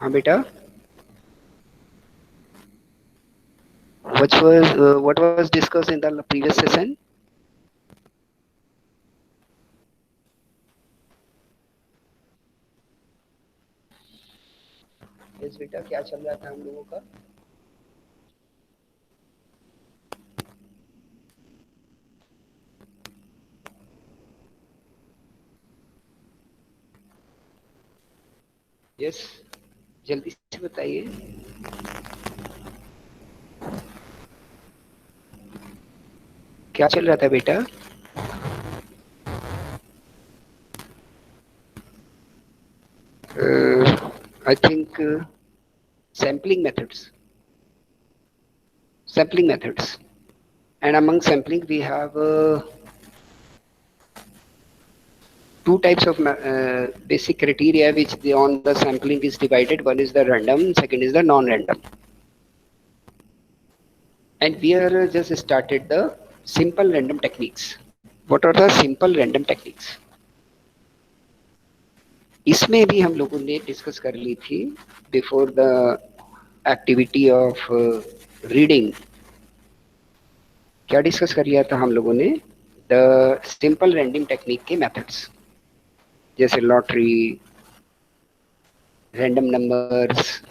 हाँ बेटा, what was discussed in the previous session? Yes बेटा, क्या चल रहा था हम लोगों का? यस, जल्दी से बताइए। क्या चल रहा था बेटा? I think sampling methods. Sampling methods. And among sampling, we have two types of basic criteria which on the sampling is divided. One is the random, second is the non-random. And we are just started the simple random techniques. What are the simple random techniques? इसमें भी हम लोगों ने discuss कर ली थी before the activity of reading. क्या discuss कर लिया था हम लोगों ने? द सिंपल रैंडम टेक्निक के मेथड्स, जैसे lottery, random numbers,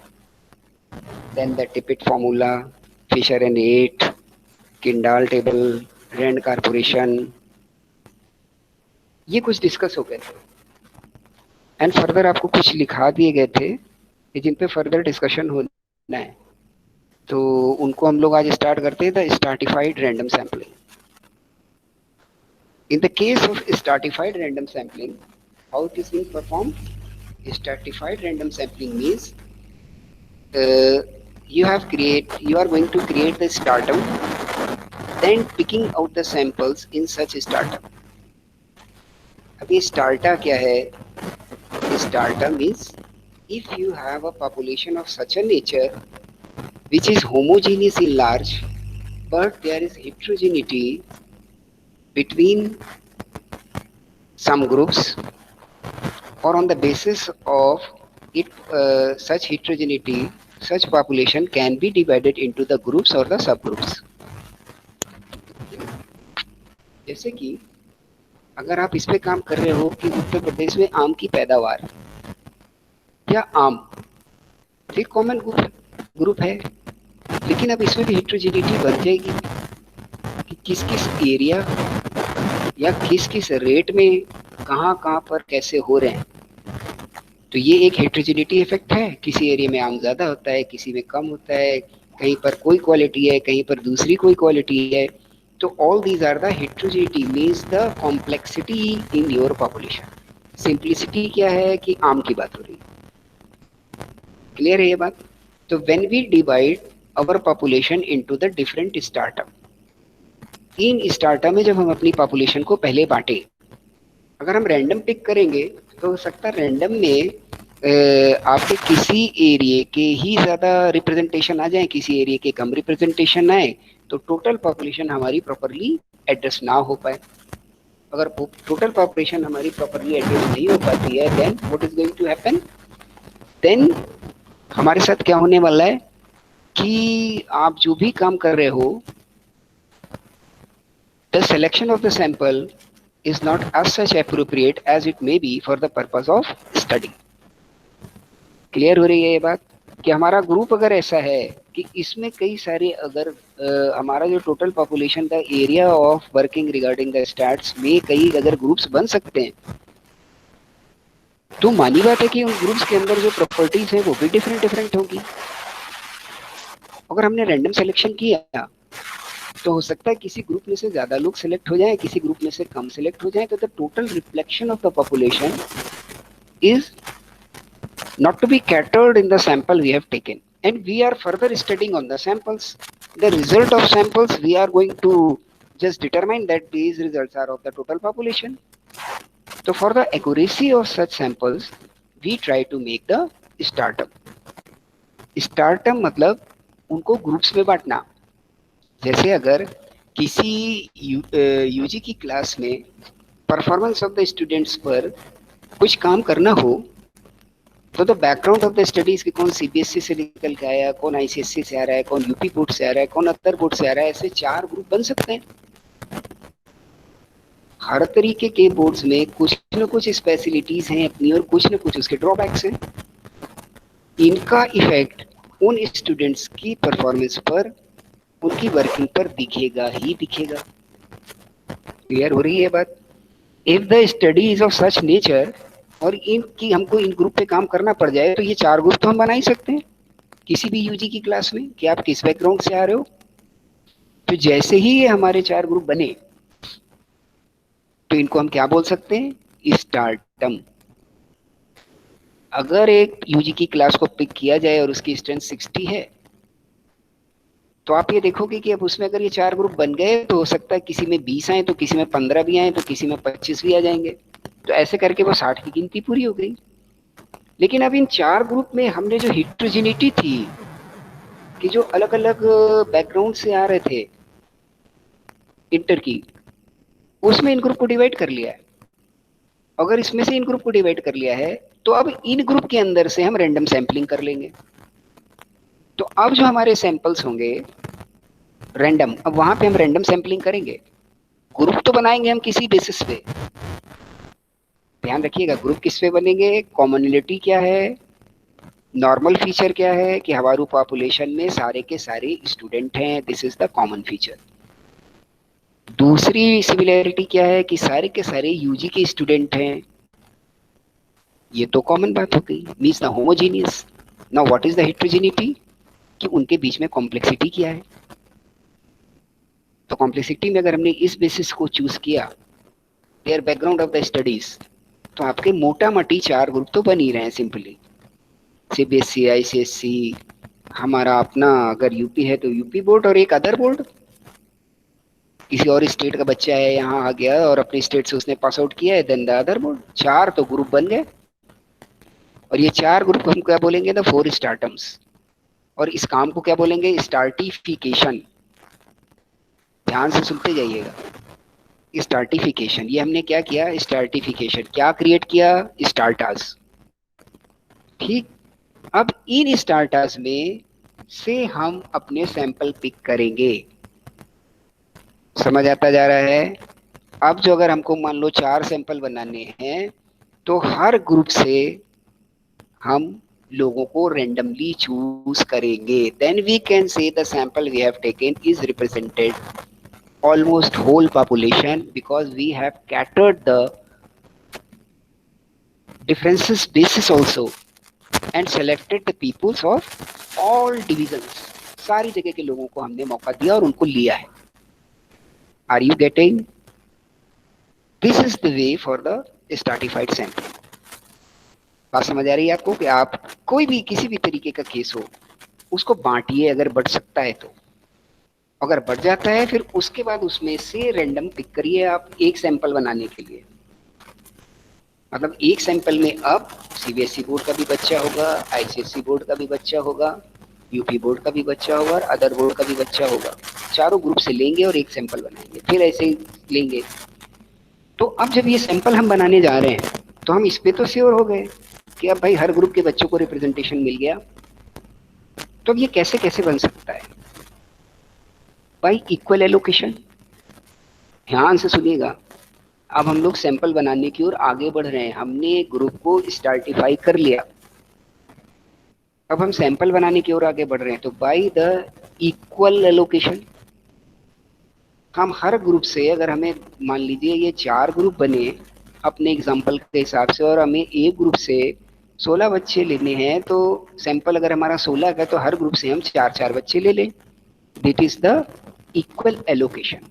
then the Tippett formula, Fisher and Yates, Kendall table, Rand Corporation, ये कुछ डिस्कस हो गए थे। एंड फर्दर आपको कुछ लिखा दिए गए थे जिन पे फर्दर डिस्कशन होना है। तो उनको हम लोग आज स्टार्ट करते हैं, the stratified random sampling. In the case of stratified random sampling, how it is being performed? Stratified random sampling means uh, you are going to create the stratum, then picking out the samples in such stratum. अब ये स्टार्टा क्या है? Strata means if you have a population of such a nature which is homogeneous in large, but there is heterogeneity between some groups, or on the basis of it, such heterogeneity, such population can be divided into the groups or the subgroups. जैसे कि अगर आप इस पे काम कर रहे हो कि उत्तर प्रदेश में आम की पैदावार या आम एक कॉमन ग्रुप है, लेकिन अब इसमें भी हेट्रोजेनिटी बन जाएगी कि किस किस एरिया या किस किस रेट में कहाँ कहाँ पर कैसे हो रहे हैं। तो ये एक हेट्रोजेनिटी इफेक्ट है। किसी एरिया में आम ज्यादा होता है, किसी में कम होता है, कहीं पर कोई क्वालिटी है, कहीं पर दूसरी कोई क्वालिटी है। तो all these are the heterogeneity means the complexity in your population. Simplicity क्या है कि आम की बात हो रही है। क्लियर है ये बात? तो when we divide our population into the different strata, in strata में जब हम अपनी पॉपुलेशन को पहले बांटे, अगर हम रैंडम पिक करेंगे तो हो सकता है रैंडम में आपके किसी एरिया के ही ज्यादा रिप्रेजेंटेशन आ जाए, किसी एरिया के कम रिप्रेजेंटेशन आए, तो टोटल पॉपुलेशन हमारी प्रॉपरली एड्रेस ना हो पाए। अगर टोटल पॉपुलेशन हमारी प्रॉपरली एड्रेस नहीं हो पाती है, then what is going to happen? देन हमारे साथ क्या होने वाला है कि आप जो भी काम कर रहे हो, the selection of the sample is not as such appropriate as it may be for the purpose of study. Clear हो रही है ये बात? कि हमारा ग्रुप अगर ऐसा है कि इसमें कई सारे अगर हमारा जो टोटल पॉपुलेशन का area of working regarding the stats में कई अगर ग्रुप्स बन सकते हैं, तो मानी बात है कि उन ग्रुप्स के अंदर जो प्रॉपर्टीज हैं वो भी डिफरेंट डिफरेंट होगी। अगर हमने रैंडम सिलेक्शन किया तो हो सकता है किसी ग्रुप में से ज्यादा लोग सिलेक्ट हो जाएं, किसी ग्रुप में से कम सिलेक्ट हो जाएं, तो the total reflection of the population is not to be catered in the sample we have taken, and we are further studying on the samples. The result of samples we are going to just determine that these results are of the total population. So for the accuracy of such samples we try to make the startup. Startup मतलब उनको groups में बांटना। जैसे अगर किसी UG की class में performance of the students पर कुछ काम करना हो, तो the background of the studies की कौन सीबीएसई से निकल के आया, कौन आईसीएसई से आ रहा है, कौन यूपी बोर्ड से आ रहा है, कौन अदर बोर्ड से आ रहा है, ऐसे 4 ग्रुप बन सकते हैं। हर तरीके के बोर्ड्स में कुछ न कुछ स्पेशलिटीज हैं अपनी और कुछ न कुछ उसके ड्रॉबैक्स हैं। इनका इफेक्ट उन स्टूडेंट्स की परफॉर्मेंस पर, उनकी वर्किंग पर दिखेगा ही दिखेगा। क्लियर हो रही है बात? If the study is of such nature और इनकी हमको इन ग्रुप पे काम करना पड़ जाए तो ये 4 ग्रुप तो हम बना ही सकते हैं किसी भी यूजी की क्लास में कि आप किस बैकग्राउंड से आ रहे हो। तो जैसे ही ये हमारे 4 ग्रुप बने तो इनको हम क्या बोल सकते हैं? स्टार्टम। अगर एक यूजी की क्लास को पिक किया जाए और उसकी स्ट्रेंथ 60 है तो आप ये देखोगे कि अब उसमें अगर ये 4 ग्रुप बन गए तो हो सकता है किसी में 20 आए, तो किसी में 15 भी आए, तो किसी में 25 भी आ जाएंगे। तो ऐसे करके वो 60 की गिनती पूरी हो गई। लेकिन अब इन 4 ग्रुप में हमने जो हिट्रोजिनिटी थी कि जो अलग अलग बैकग्राउंड से आ रहे थे इंटर की, उसमें इन ग्रुप को डिवाइड कर लिया है। अगर इसमें से इन ग्रुप को डिवाइड कर लिया है तो अब इन ग्रुप के अंदर से हम रैंडम सैंपलिंग कर लेंगे। तो अब जो हमारे सैंपल्स होंगे रैंडम, अब वहां पे हम रैंडम सैंपलिंग करेंगे। ग्रुप तो बनाएंगे हम किसी बेसिस पे, ध्यान रखिएगा। ग्रुप किस पे बनेंगे? कॉमनलिटी क्या है, नॉर्मल फीचर क्या है कि हवारू पॉपुलेशन में सारे के सारे स्टूडेंट हैं, this is the common feature. दूसरी सिमिलैरिटी क्या है कि सारे के सारे यूजी के स्टूडेंट हैं, ये तो कॉमन बात हो गई, means the homogeneous. Now what is the heterogeneity कि उनके बीच में कॉम्प्लेक्सिटी क्या है। तो कॉम्प्लेक्सिटी में अगर हमने इस बेसिस को चूज किया, their background of the studies, तो आपके मोटा मोटी 4 ग्रुप तो बन ही रहे हैं सिंपली। सीबीएसई, आईसीएसई, हमारा अपना अगर यूपी है तो यूपी बोर्ड और एक अदर बोर्ड। किसी और स्टेट का बच्चा है यहाँ आ गया और अपनी स्टेट से उसने पास आउट किया है, देन द अदर बोर्ड। 4 तो ग्रुप बन गए और ये 4 ग्रुप को हम क्या बोलेंगे? द 4 स्टार्टम्स। और इस काम को क्या बोलेंगे? स्टार्टिफिकेशन। ध्यान से सुनते जाइएगा। स्टार्टिफिकेशन, ये हमने क्या किया? स्टार्टिफिकेशन क्या क्रिएट किया? स्टार्टास। ठीक। अब इन स्टार्टास में से हम अपने सैंपल पिक करेंगे। समझ आता जा रहा है? अब जो अगर हमको मान लो 4 सैंपल बनाने हैं तो हर ग्रुप से हम लोगों को रेंडमली चूज करेंगे। Then we can say the sample we have taken is represented almost whole population because we have catered the differences basis also and selected the peoples of all divisions। सारी जगह के लोगों को हमने मौका दिया और उनको लिया है। Are you getting? This is the way for the stratified sampling। बात समझ आ रही है आपको कि आप कोई भी किसी भी तरीके का केस हो उसको बांटिए अगर बढ़ सकता है तो, अगर बढ़ जाता है फिर उसके बाद उसमें से रैंडम पिक करिए आप एक सैंपल बनाने के लिए। मतलब एक सैंपल में अब सीबीएसई बोर्ड का भी बच्चा होगा, आईसीएसई बोर्ड का भी बच्चा होगा, यूपी बोर्ड का भी बच्चा होगा और अदर बोर्ड का भी बच्चा होगा। चारों ग्रुप से लेंगे और एक सैंपल बनाएंगे, फिर ऐसे ही लेंगे। तो अब जब ये सैंपल हम बनाने जा रहे हैं तो हम इस पे तो श्योर हो गए कि अब भाई हर ग्रुप के बच्चों को रिप्रेजेंटेशन मिल गया। तो अब ये कैसे कैसे बन सकता है? By equal allocation. ध्यान से सुनिएगा। अब हम लोग सैंपल बनाने की ओर आगे बढ़ रहे हैं। हमने ग्रुप को स्टार्टिफाई कर लिया, अब हम सैंपल बनाने की ओर आगे बढ़ रहे हैं। तो बाई द इक्वल एलोकेशन हम हर ग्रुप से, अगर हमें मान लीजिए ये 4 ग्रुप बने अपने एग्जाम्पल के हिसाब से और हमें एक ग्रुप से 16 बच्चे लेने हैं, तो सैंपल अगर हमारा 16 का तो हर ग्रुप से हम 4-4 बच्चे ले लें। That is the equal allocation.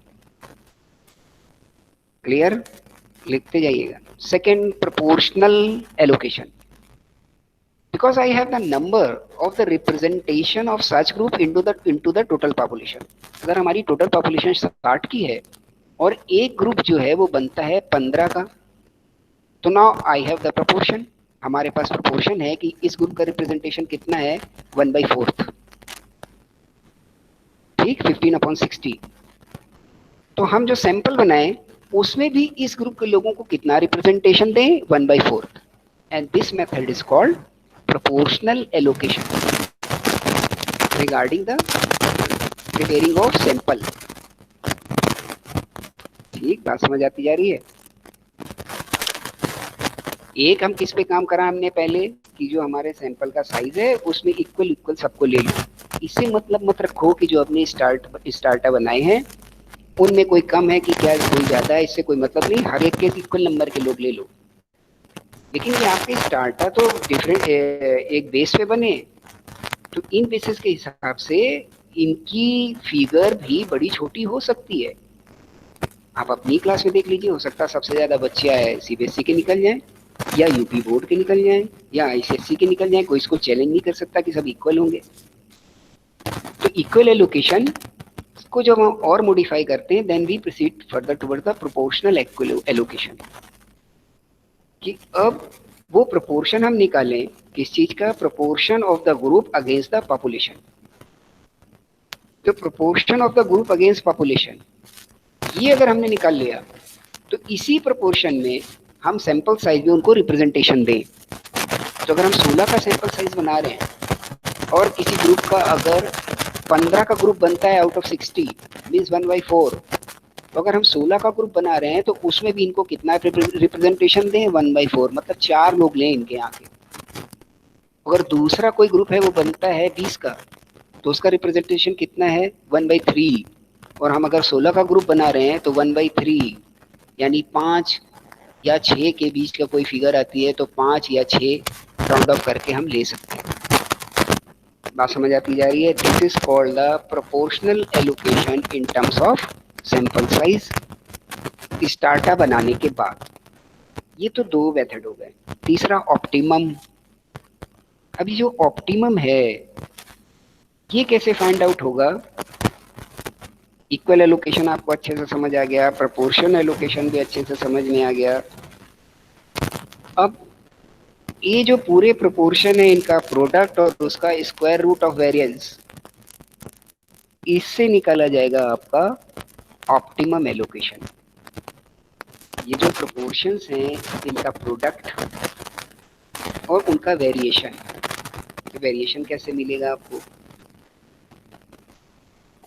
Clear? लिखते जाइएगा। Second, proportional allocation. Because I have the number of the representation of such group into the total population। अगर हमारी टोटल पॉपुलेशन 60 की है और एक ग्रुप जो है वो बनता है 15 का, तो now I have the proportion. हमारे पास प्रोपोर्शन है कि इस ग्रुप का रिप्रेजेंटेशन कितना है? 1/4। ठीक, 15/60। तो हम जो सैंपल बनाए उसमें भी इस ग्रुप के लोगों को कितना रिप्रेजेंटेशन दें? 1/4। And this method is called proportional allocation regarding the preparing of sample. ठीक, बात समझ आती जा रही है? एक हम किस पे काम करा हमने पहले कि जो हमारे सैंपल का साइज है उसमें इक्वल इक्वल सबको ले लो। इससे मतलब मत रखो कि जो अपने स्टार्टर बनाए हैं उनमें कोई कम है कि क्या कोई ज्यादा है, इससे कोई मतलब नहीं, हर एक के इक्वल नंबर के लोग ले लो। लेकिन ये आपके स्टार्टर तो डिफरेंट एक बेस पे बने, तो इन बेसिस के हिसाब से इनकी फिगर भी बड़ी छोटी हो सकती है। आप अपनी क्लास में देख लीजिए, हो सकता है सबसे ज्यादा बच्चे सीबीएसई के निकल जाएं या यूपी बोर्ड के निकल जाएं या आईसीएसई के निकल जाएं, कोई इसको चैलेंज नहीं कर सकता कि सब इक्वल होंगे। तो इक्वल एलोकेशन को जब हम और मॉडिफाई करते हैं, then we proceed further toward the proportional allocation, कि अब वो प्रोपोर्शन हम निकालें किस चीज का, proportion of the group against the population. तो proportion of the group against population ये अगर हमने निकाल लिया तो इसी प्रोपोर्शन में हम सैंपल साइज में उनको रिप्रेजेंटेशन दें। तो अगर हम 16 का सैंपल साइज बना रहे हैं और किसी ग्रुप का अगर 15 का ग्रुप बनता है आउट ऑफ 60 मीन्स 1/4, तो अगर हम 16 का ग्रुप बना रहे हैं तो उसमें भी इनको कितना रिप्रेजेंटेशन दें, 1/4, मतलब 4 लोग लें इनके यहाँ के। अगर दूसरा कोई ग्रुप है वो बनता है 20 का, तो उसका रिप्रेजेंटेशन कितना है, 1/3। और हम अगर 16 का ग्रुप बना रहे हैं तो 1/3 यानी 5 या 6 के बीच का कोई फिगर आती है तो 5 या 6 राउंड ऑफ करके हम ले सकते हैं। बात समझ आती जा रही है? This is called the proportional allocation in terms of sample size strata बनाने के बाद। ये तो 2 मेथड हो गए। तीसरा ऑप्टिमम। अभी जो ऑप्टिमम है ये कैसे फाइंड आउट होगा? इक्वल एलोकेशन आपको अच्छे से समझ आ गया, प्रोपोर्शन एलोकेशन भी अच्छे से समझ में आ गया। अब ये जो पूरे प्रोपोर्शन है इनका प्रोडक्ट और उसका स्क्वायर रूट ऑफ वेरिएंस, इससे निकाला जाएगा आपका ऑप्टिमम एलोकेशन। ये जो प्रोपोर्शंस हैं इनका प्रोडक्ट और उनका वेरिएशन, वेरिएशन कैसे मिलेगा आपको?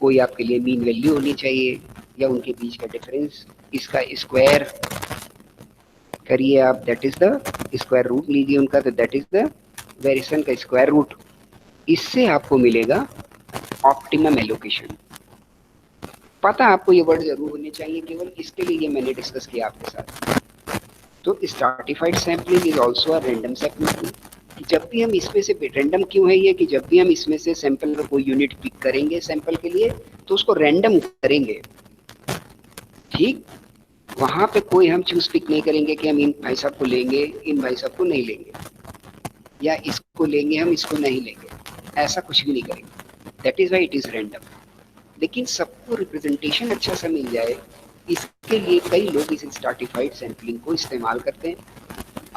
कोई आपके लिए मीन वैल्यू होनी चाहिए या उनके बीच का डिफरेंस, इसका स्क्वायर करिए आप, that is the square root लीजिए उनका, तो दैट इज द वेरिएशन का स्क्वायर रूट। इससे आपको मिलेगा ऑप्टिमम एलोकेशन। पता आपको ये वर्ड जरूर होने चाहिए, केवल इसके लिए ये मैंने डिस्कस किया आपके साथ। तो stratified sampling is also a random sampling. जब भी हम इसमें से, रैंडम क्यों है ये, कि जब भी हम इसमें से सैंपल का कोई यूनिट पिक करेंगे सैंपल के लिए तो उसको रैंडम करेंगे। ठीक, वहां पे कोई हम चूज पिक नहीं करेंगे कि हम इन भाई साहब को लेंगे, इन भाई साहब को नहीं लेंगे, या इसको लेंगे हम इसको नहीं लेंगे, ऐसा कुछ भी नहीं करेंगे। That is why it is random. लेकिन सबको रिप्रेजेंटेशन अच्छा सा मिल जाए, इसके लिए कई लोग इस स्ट्रैटिफाइड सैंपलिंग को इस्तेमाल करते हैं।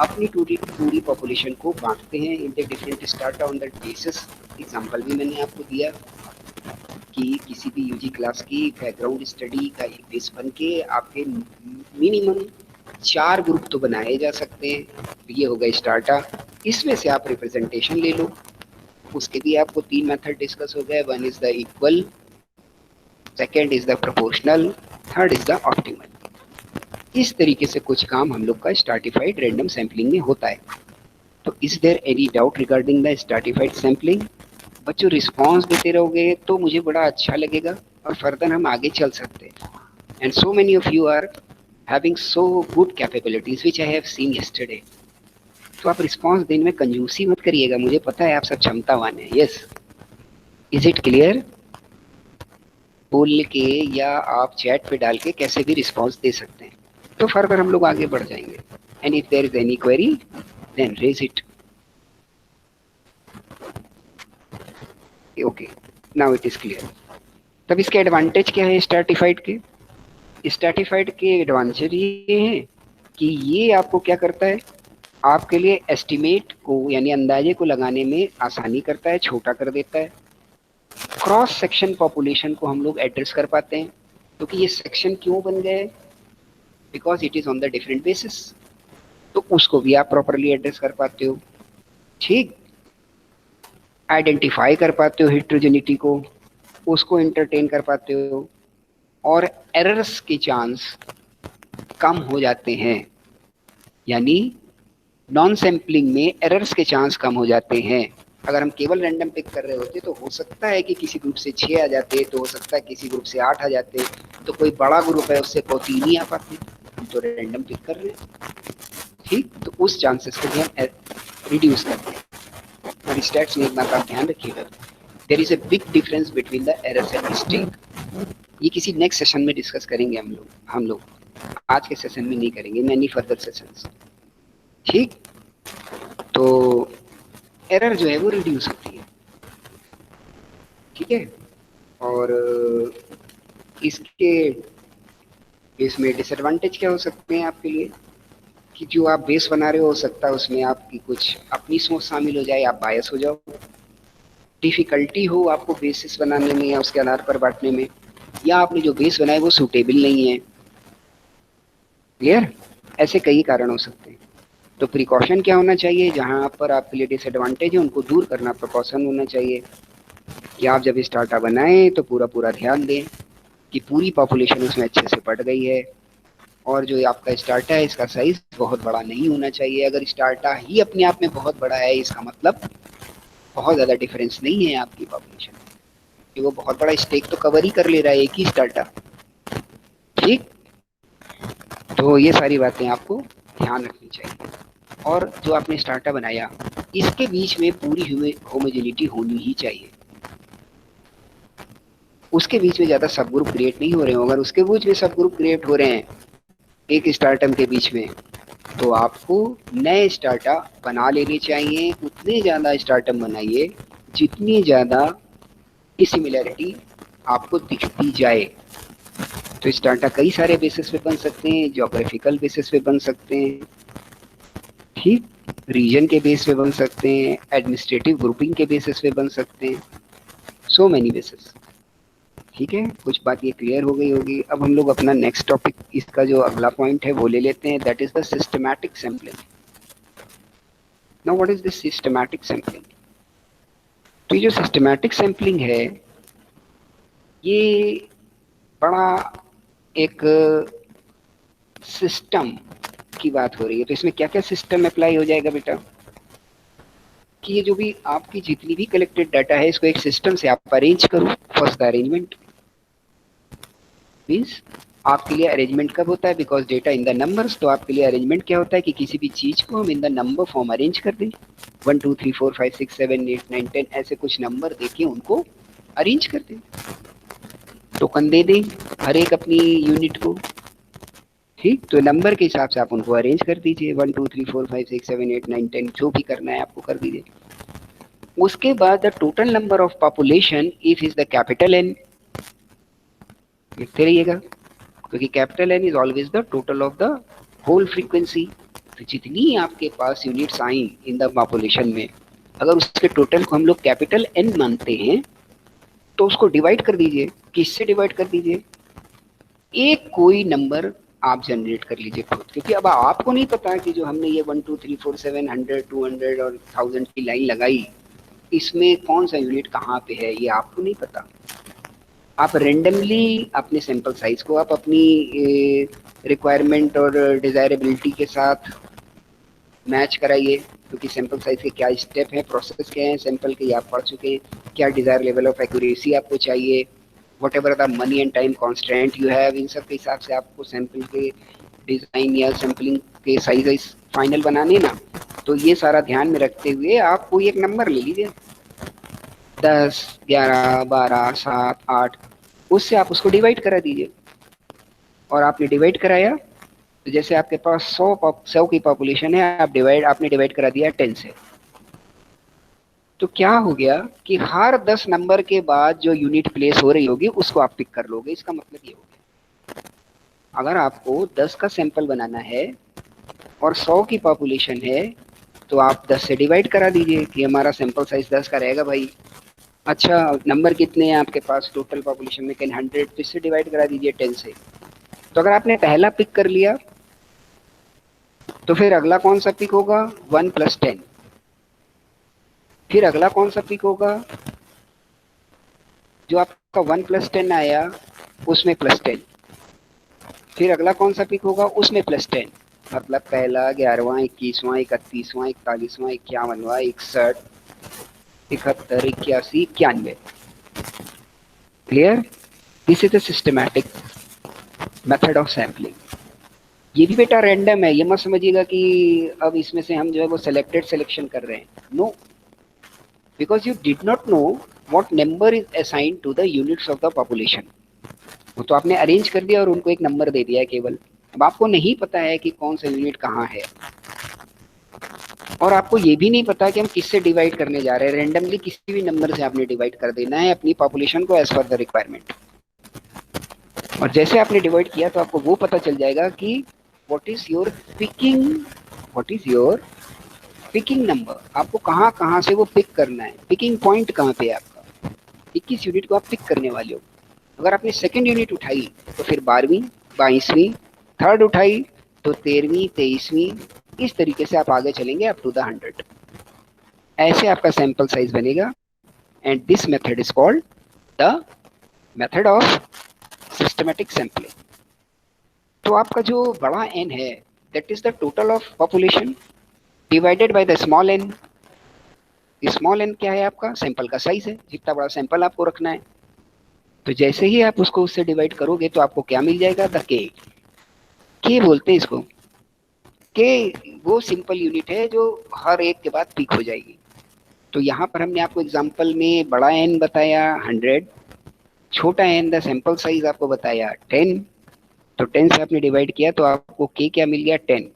अपनी पूरी पॉपुलेशन को बांटते हैं in the different strata on that basis. Example भी मैंने आपको दिया कि किसी भी यूजी क्लास की बैकग्राउंड स्टडी का एक बेस बन के आपके मिनिमम 4 ग्रुप तो बनाए जा सकते हैं। ये हो गया स्टार्टा, इसमें से आप रिप्रेजेंटेशन ले लो। उसके भी आपको 3 मेथड डिस्कस हो गए, one is the equal, second is the proportional, third is the optimal. इस तरीके से कुछ काम हम लोग का स्ट्रैटिफाइड रैंडम सैंपलिंग में होता है। तो is there any doubt regarding the stratified sampling? बच्चों रिस्पॉन्स देते रहोगे तो मुझे बड़ा अच्छा लगेगा और फर्दर हम आगे चल सकते हैं। And so many of you are having so good capabilities which I have seen yesterday. तो आप रिस्पॉन्स देने में कंजूसी मत करिएगा, मुझे पता है आप सब क्षमतावान हैं। Yes, is it clear? बोल के या आप चैट पे डाल के कैसे भी रिस्पॉन्स दे सकते हैं, तो फर्दर हम लोग आगे बढ़ जाएंगे। And if there is any query then raise it. Okay, now it is clear. तब इसके एडवांटेज क्या है स्ट्रैटिफाइड के? स्ट्रैटिफाइड के एडवांटेज ये हैं कि ये आपको क्या करता है, आपके लिए एस्टिमेट को यानी अंदाजे को लगाने में आसानी करता है, छोटा कर देता है। क्रॉस सेक्शन पॉपुलेशन को हम लोग एड्रेस कर पाते हैं, क्योंकि ये सेक्शन क्यों बन गए, because it is on the different basis, तो उसको भी आप प्रॉपरली एड्रेस कर पाते हो। ठीक, आइडेंटिफाई कर पाते हो हिट्रोजेनिटी को, उसको एंटरटेन कर पाते हो, और एरर्स के चांस कम हो जाते हैं। यानी नॉन सैम्पलिंग में एरर्स के चांस कम हो जाते हैं। अगर हम केवल रैंडम पिक कर रहे होते तो हो सकता है कि किसी ग्रुप से 6 आ जाते, तो हो सकता है किसी ग्रुप से 8 आ जाते, तो कोई बड़ा ग्रुप है उससे को 3 ही आ पाते। हम तो रैंडम पिक कर रहे हैं, ठीक, तो उस चांसेस को भी हम रिड्यूस करते हैं। और स्टैट्स में एक बात आप ध्यान रखिएगा, there is a big difference between the errors and mistake. ये किसी नेक्स्ट सेशन में डिस्कस करेंगे हम लोग आज के सेशन में नहीं करेंगे, मैनी फर्दर सेशंस, ठीक। तो एरर जो है वो रिड्यूस होती है, ठीक है। और इसके इसमें डिसएडवांटेज क्या हो सकते हैं आपके लिए, कि जो आप बेस बना रहे हो सकता है उसमें आपकी कुछ अपनी सोच शामिल हो जाए, आप बायस हो जाओ, डिफिकल्टी हो आपको बेसिस बनाने में या उसके आधार पर बांटने में, या आपने जो बेस बनाया वो सूटेबल नहीं है। क्लियर, ऐसे कई कारण हो सकते हैं। तो प्रिकॉशन क्या होना चाहिए, जहां पर आपके लिए डिसएडवांटेज है उनको दूर करना प्रिकॉशन होना चाहिए, कि आप जब स्टार्टअप बनाएं तो पूरा पूरा ध्यान दें कि पूरी पॉपुलेशन उसमें अच्छे से पड़ गई है, और जो आपका स्टार्टा है इसका साइज बहुत बड़ा नहीं होना चाहिए। अगर स्टार्टा ही अपने आप में बहुत बड़ा है, इसका मतलब बहुत ज़्यादा डिफरेंस नहीं है आपकी पॉपुलेशन में, कि वो बहुत बड़ा स्टेक तो कवर ही कर ले रहा है एक ही स्टार्टा, ठीक। तो ये सारी बातें आपको ध्यान रखनी चाहिए। और जो आपने स्टार्टा बनाया इसके बीच में पूरी होमोजेनिटी होनी ही चाहिए, उसके बीच में ज़्यादा सब ग्रुप क्रिएट नहीं हो रहे हो। अगर उसके बीच में सब ग्रुप क्रिएट हो रहे हैं एक स्टार्टअप के बीच में, तो आपको नए स्टार्टअप बना लेने चाहिए। उतने ज़्यादा स्टार्टअप बनाइए जितनी ज़्यादा सिमिलैरिटी आपको दिखती जाए। तो स्टार्टअप कई सारे बेसिस पे बन सकते हैं, ज्योग्राफिकल बेसिस पे बन सकते हैं, ठीक, रीजन के बेस पे बन सकते हैं, एडमिनिस्ट्रेटिव ग्रुपिंग के बेसिस पे बन सकते हैं, सो मैनी बेसिस, ठीक है। कुछ बात ये क्लियर हो गई होगी। अब हम लोग अपना नेक्स्ट टॉपिक, इसका जो अगला पॉइंट है वो ले लेते हैं, that is the systematic sampling. Now what is this systematic sampling. तो ये जो सिस्टमैटिक सैम्पलिंग है ये बड़ा एक सिस्टम की बात हो रही है। तो इसमें क्या क्या सिस्टम अप्लाई हो जाएगा बेटा, कि ये जो भी आपकी जितनी भी कलेक्टेड डाटा है इसको एक सिस्टम से आप अरेंज करो। फर्स्ट द अरेंजमेंट मीन्स आपके लिए अरेंजमेंट कब होता है, because data in the numbers. तो आपके लिए अरेंजमेंट क्या होता है कि किसी भी चीज को हम in the number form arrange कर दें, 1 2 3 4 5 6 7 8 9 10 ऐसे कुछ नंबर देके उनको अरेंज कर दें, टोकन दे दें हर एक अपनी यूनिट को, ठीक। तो नंबर के हिसाब से आप उनको अरेंज कर दीजिए, 1 2 3 4 5 6 7 8 9 10 जो भी करना है आपको कर दीजिए। उसके बाद the total number of population if is the capital N, लिखते रहिएगा, क्योंकि capital N is always the total of the whole frequency. तो जितनी आपके पास units I in the population में, अगर उसके टोटल को हम लोग कैपिटल एन मानते हैं तो उसको डिवाइड कर दीजिए। किससे डिवाइड कर दीजिए, एक कोई नंबर आप जनरेट कर लीजिए खुद, क्योंकि अब आपको नहीं पता कि जो हमने ये 1 2 3 4 7 100 200 और 1000 की लाइन लगाई इसमें कौन सा यूनिट कहाँ पे है, ये आपको नहीं पता। आप रेंडमली अपने सैंपल साइज को आप अपनी रिक्वायरमेंट और डिजायरेबिलिटी के साथ मैच कराइए, क्योंकि सैंपल साइज के क्या स्टेप हैं, प्रोसेस क्या है सैंपल के, ये आप पढ़ चुके हैं। क्या डिजायर लेवल ऑफ एक्यूरेसी आपको चाहिए, whatever the money and time constant you have, इन सब के हिसाब से आपको सैंपल के डिजाइन या सैंपलिंग के साइज फाइनल बनाने ना। तो ये सारा ध्यान में रखते हुए आप कोई एक नंबर ले लीजिए, 10 11 12 7 8, उससे आप उसको डिवाइड करा दीजिए। और आपने डिवाइड कराया तो जैसे आपके पास 100 की पॉपुलेशन है, आपने डिवाइड करा दिया 10 से, तो क्या हो गया कि हर 10 नंबर के बाद जो यूनिट प्लेस हो रही होगी उसको आप पिक कर लोगे। इसका मतलब ये हो गया, अगर आपको 10 का सैंपल बनाना है और 100 की पॉपुलेशन है तो आप 10 से डिवाइड करा दीजिए कि हमारा सैंपल साइज 10 का रहेगा भाई। अच्छा, नंबर कितने हैं आपके पास टोटल पॉपुलेशन में, 100, तो इससे डिवाइड करा दीजिए 10 से। तो अगर आपने पहला पिक कर लिया तो फिर अगला कौन सा पिक होगा, 1 + 10, फिर अगला कौन सा पिक होगा, जो आपका 1 + 10 आया उसमें +10, फिर अगला कौन सा पिक होगा उसमें +10, मतलब पहला 11वां 21वां 31वां 41वां 51वां 61 71 81 91। Clear? This is the systematic method of sampling. ये भी बेटा रैंडम है, ये मत समझिएगा कि अब इसमें से हम जो है वो सिलेक्टेड सिलेक्शन कर रहे हैं। No, because you did not know what number is assigned to the units of the population. वो तो आपने अरेंज कर दिया और उनको एक नंबर दे दिया है केवल। अब आपको नहीं पता है कि कौन सा यूनिट कहाँ है, और आपको ये भी नहीं पता कि हम किससे डिवाइड करने जा रहे हैं। रेंडमली किसी भी नंबर से आपने डिवाइड कर देना है अपनी पॉपुलेशन को एज पर द रिक्वायरमेंट। और जैसे आपने डिवाइड किया तो आपको वो पता चल जाएगा कि what is your picking, what is your picking number. आपको कहाँ कहाँ से वो पिक करना है, पिकिंग पॉइंट कहाँ पे है आपका, 21 यूनिट को आप पिक करने वाले हो। अगर आपने सेकेंड यूनिट उठाई तो फिर 12वीं 22वीं, थर्ड उठाई तो 13वीं 23वीं, इस तरीके से आप आगे चलेंगे अप टू द 100। ऐसे आपका सैंपल साइज बनेगा, and this method is called the method of systematic sampling. तो आपका जो बड़ा एन है that is the total of population divided by the small N. Small N क्या है, आपका सैंपल का साइज है, जितना बड़ा सैंपल आपको रखना है। तो जैसे ही आप उसको उससे डिवाइड करोगे तो आपको क्या मिल जाएगा, द के बोलते हैं इसको। के वो सिंपल यूनिट है जो हर एक के बाद पिक हो जाएगी। तो यहाँ पर हमने आपको एग्जांपल में बड़ा एन बताया 100, छोटा एन द सैंपल साइज आपको बताया 10। तो 10 से आपने डिवाइड किया तो आपको के क्या मिल गया, 10।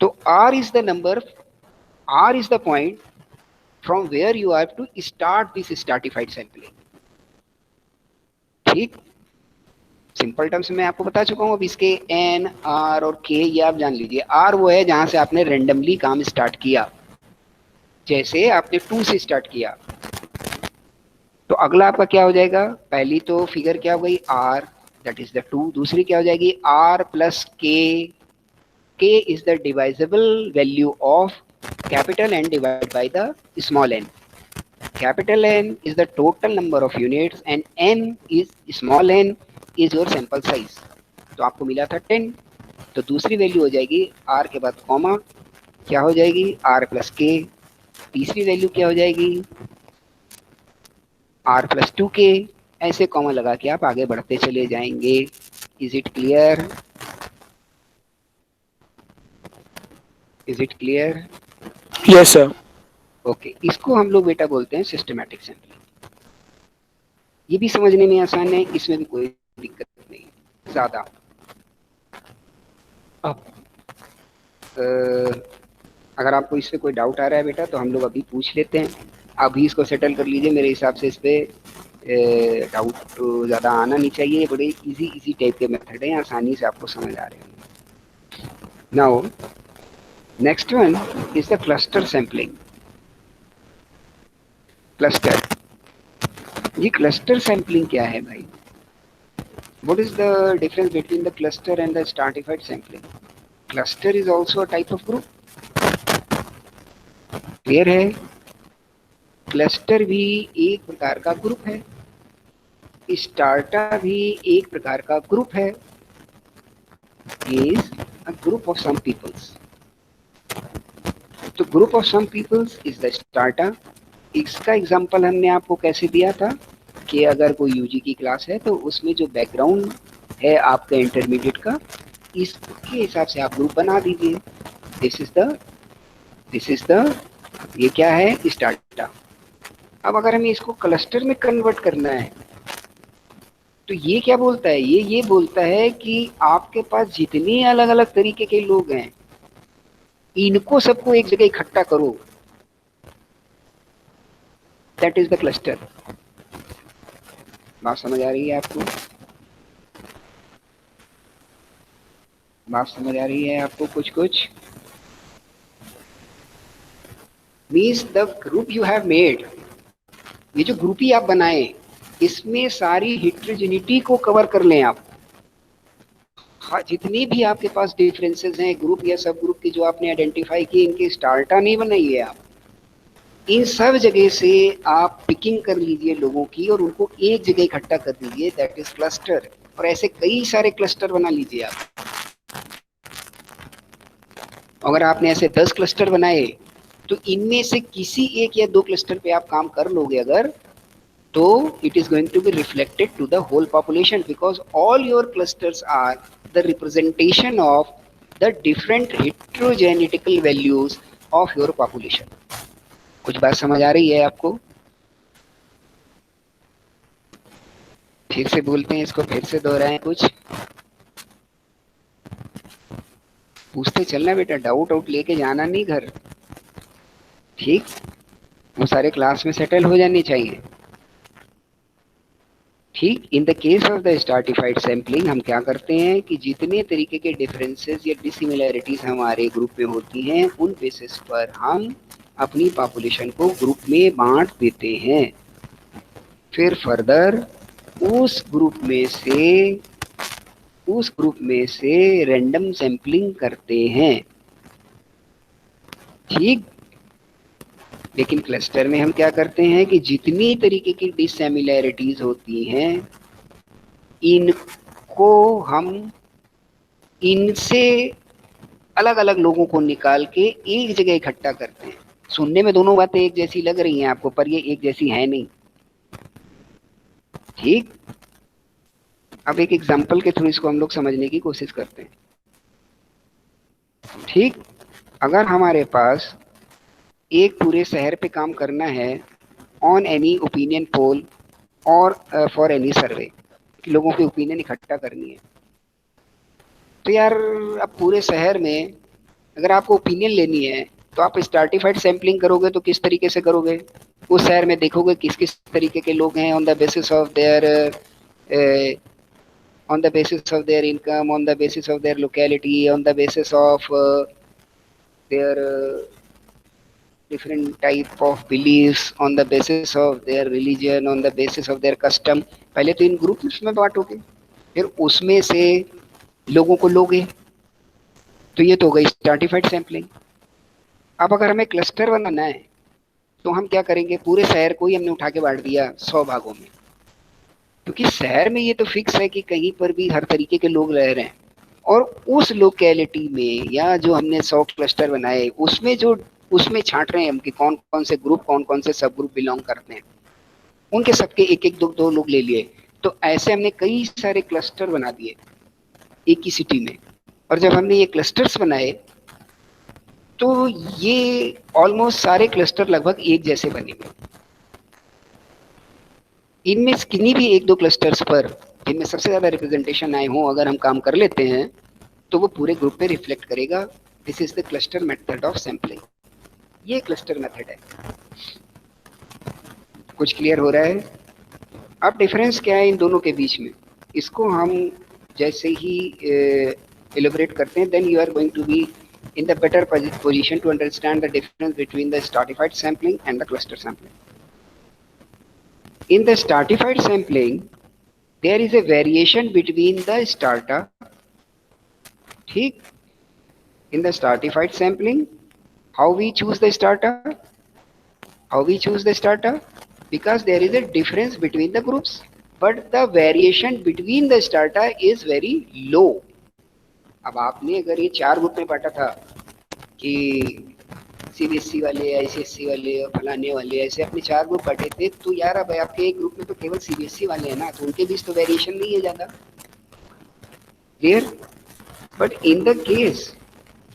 तो R is the number, R is the point from where you have to start this stratified sampling. ठीक, सिंपल टर्म्स में आपको बता चुका हूं। अब इसके एन आर और के ये आप जान लीजिए। आर वो है जहां से आपने रेंडमली काम स्टार्ट किया, जैसे आपने 2 से स्टार्ट किया तो अगला आपका क्या हो जाएगा, पहली तो फिगर क्या हो गई आर, दैट इज द 2। दूसरी क्या हो जाएगी R plus K is the divisible value of capital N divide by the small N. Capital N is the total number of units and N is small N is your sample size. तो आपको मिला था 10, तो दूसरी value हो जाएगी are के बाद कॉमा, क्या हो जाएगी आर प्लस के। तीसरी वैल्यू क्या हो जाएगी आर प्लस 2 के। ऐसे कॉमा लगा के आप आगे बढ़ते चले जाएंगे। Is it clear, is it clear? Yes sir. Okay, इसको हम लोग बेटा बोलते हैं सिस्टमैटिक सैंपलिंग। ये भी समझने में आसान है, इसमें भी कोई दिक्कत नहीं ज्यादा। अब अगर आपको इससे कोई डाउट आ रहा है बेटा तो हम लोग अभी पूछ लेते हैं, अभी इसको सेटल कर लीजिए। मेरे हिसाब से इस पे डाउट तो ज़्यादा आना नहीं चाहिए। बड़े इजी इजी टाइप के मेथड हैं, आसानी से आपको समझ आ रहे हैं। Now next one is the cluster sampling. Cluster, ये क्लस्टर सैंपलिंग क्या है भाई? What is the difference between the cluster and the stratified sampling? Cluster is also a type of group. Clear है? क्लस्टर भी एक प्रकार का ग्रुप है, स्टार्टा भी एक प्रकार का ग्रुप है। Is a group of some peoples. तो group of some peoples is the strata. इसका एग्जांपल हमने आपको कैसे दिया था कि अगर कोई यूजी की क्लास है तो उसमें जो बैकग्राउंड है आपका इंटरमीडिएट का, इसके हिसाब से आप ग्रुप बना दीजिए। दिस इज द ये क्या है स्टार्टा। अब अगर हमें इसको क्लस्टर में कन्वर्ट करना है तो ये क्या बोलता है, ये बोलता है कि आपके पास जितने अलग अलग तरीके के लोग हैं इनको सबको एक जगह इकट्ठा करो, दैट इज द क्लस्टर। बात समझ आ रही है आपको? बात समझ आ रही है आपको? कुछ कुछ means the group you have made, ये जो ग्रुप ही आप बनाए इसमें सारी हिट्रोजेनिटी को कवर कर लें आप। हाँ, जितनी भी आपके पास डिफरेंसेस हैं ग्रुप या सब ग्रुप के जो आपने आइडेंटिफाई किए, इनके स्टार्टा नहीं बनाइए आप, इन सब जगह से आप पिकिंग कर लीजिए लोगों की और उनको एक जगह इकट्ठा कर दीजिए, दैट इज क्लस्टर। और ऐसे कई सारे क्लस्टर बना लीजिए आप। अगर आपने ऐसे 10 क्लस्टर बनाए तो इनमें से किसी एक या दो क्लस्टर पे आप काम कर लोगे अगर, तो it is going to be reflected to the whole population because all your clusters are the representation of the different heterogenetical values of your population। कुछ बात समझ आ रही है आपको? फिर से बोलते हैं इसको, फिर से दोहराएं कुछ। पूछते चलना बेटा, डाउट आउट लेके जाना नहीं घर, ठीक? वो सारे क्लास में सेटल हो जाने चाहिए, ठीक। इन the case of the stratified sampling हम क्या करते हैं कि जितने तरीके के डिफरेंसेस या डिसिमिलैरिटीज हमारे ग्रुप में होती हैं उन बेसिस पर हम अपनी पॉपुलेशन को ग्रुप में बांट देते हैं। फिर फर्दर उस ग्रुप में से रैंडम सैंपलिंग करते हैं, ठीक। लेकिन क्लस्टर में हम क्या करते हैं कि जितनी तरीके की डिसिमिलैरिटीज होती हैं इनको हम इनसे अलग अलग लोगों को निकाल के एक जगह इकट्ठा करते हैं। सुनने में दोनों बातें एक जैसी लग रही हैं आपको, पर ये एक जैसी है नहीं, ठीक। अब एक एग्जांपल के थ्रू इसको हम लोग समझने की कोशिश करते हैं, ठीक। अगर हमारे पास एक पूरे शहर पे काम करना है ऑन एनी ओपिनियन पोल और फॉर एनी सर्वे, लोगों की ओपिनियन इकट्ठा करनी है, तो यार अब पूरे शहर में अगर आपको ओपिनियन लेनी है तो आप स्ट्रैटिफाइड सैंपलिंग करोगे तो किस तरीके से करोगे? उस शहर में देखोगे किस किस तरीके के लोग हैं, on the basis of their income, on the basis of their locality, on the basis of their different type of beliefs, on the basis of their religion, on the basis of their custom। पहले तो इन groups में बांटोगे, फिर उसमें से लोगों को लोगे, तो ये तो हो गई स्ट्रैटिफाइड सैंपलिंग। अब अगर हमें क्लस्टर बनाना है तो हम क्या करेंगे, पूरे शहर को ही हमने उठा के बांट दिया 100 भागों में, क्योंकि शहर में ये तो फिक्स है कि कहीं पर भी हर तरीके के लोग रह रहे हैं, और उस लोकेलिटी में या जो हमने 100 क्लस्टर बनाए उसमें छांट रहे हैं हम कि कौन कौन से ग्रुप, कौन कौन से सब ग्रुप बिलोंग करते हैं, उनके सबके एक एक दो दो लोग ले लिए। तो ऐसे हमने कई सारे क्लस्टर बना दिए एक ही सिटी में, और जब हमने ये क्लस्टर्स बनाए तो ये ऑलमोस्ट सारे क्लस्टर लगभग एक जैसे बनेंगे। इनमें किन्हीं भी एक दो क्लस्टर्स पर जिनमें सबसे ज्यादा रिप्रेजेंटेशन आए हों अगर हम काम कर लेते हैं तो वो पूरे ग्रुप पे रिफ्लेक्ट करेगा। This is the cluster method of sampling. ये क्लस्टर मेथड है। कुछ क्लियर हो रहा है? अब डिफरेंस क्या है इन दोनों के बीच में, इसको हम जैसे ही एलिब्रेट करते हैं, then you are going to be in the better position to understand the difference between the stratified sampling and the cluster sampling. In the stratified sampling, there is a variation between the strata. ठीक? In the stratified sampling, how we choose the strata? How we choose the strata? Because there is a difference between the groups, but the variation between the strata is very low. अब आपने अगर ये 4 group में बांटा था कि CBSE वाले, ICSE वाले, फलाने वाले, ऐसे अपने 4 ग्रुप बांटे थे, तो यार अब आपके एक ग्रुप में तो केवल सीबीएसई वाले हैं ना, तो उनके बीच तो वेरिएशन नहीं है ज्यादा, clear. But in the case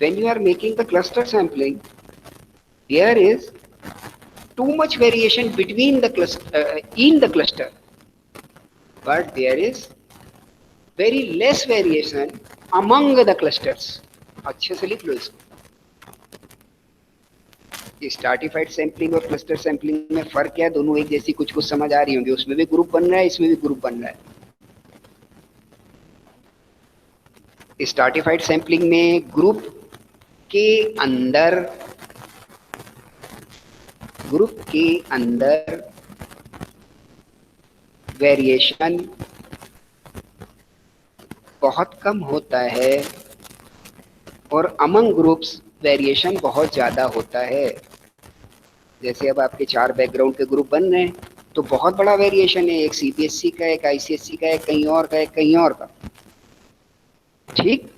when you are making the cluster sampling, there is too much variation between the cluster in the cluster, but there is very less variation among the clusters। अच्छे से लिख लो इसको। Stratified sampling और cluster sampling में फर्क क्या है? दोनों एक जैसी कुछ कुछ समझ आ रही होंगी, उसमें भी ग्रुप बन रहा है, इसमें भी ग्रुप बन रहा है। स्ट्रैटिफाइड सैंपलिंग में ग्रुप के अंदर वेरिएशन बहुत कम होता है और अमंग ग्रुप्स वेरिएशन बहुत ज्यादा होता है। जैसे अब आपके 4 बैकग्राउंड के ग्रुप बन रहे हैं तो बहुत बड़ा वेरिएशन है, एक सीबीएसई का, एक आईसीएसई का, एक कहीं और का, एक कहीं और का। ठीक,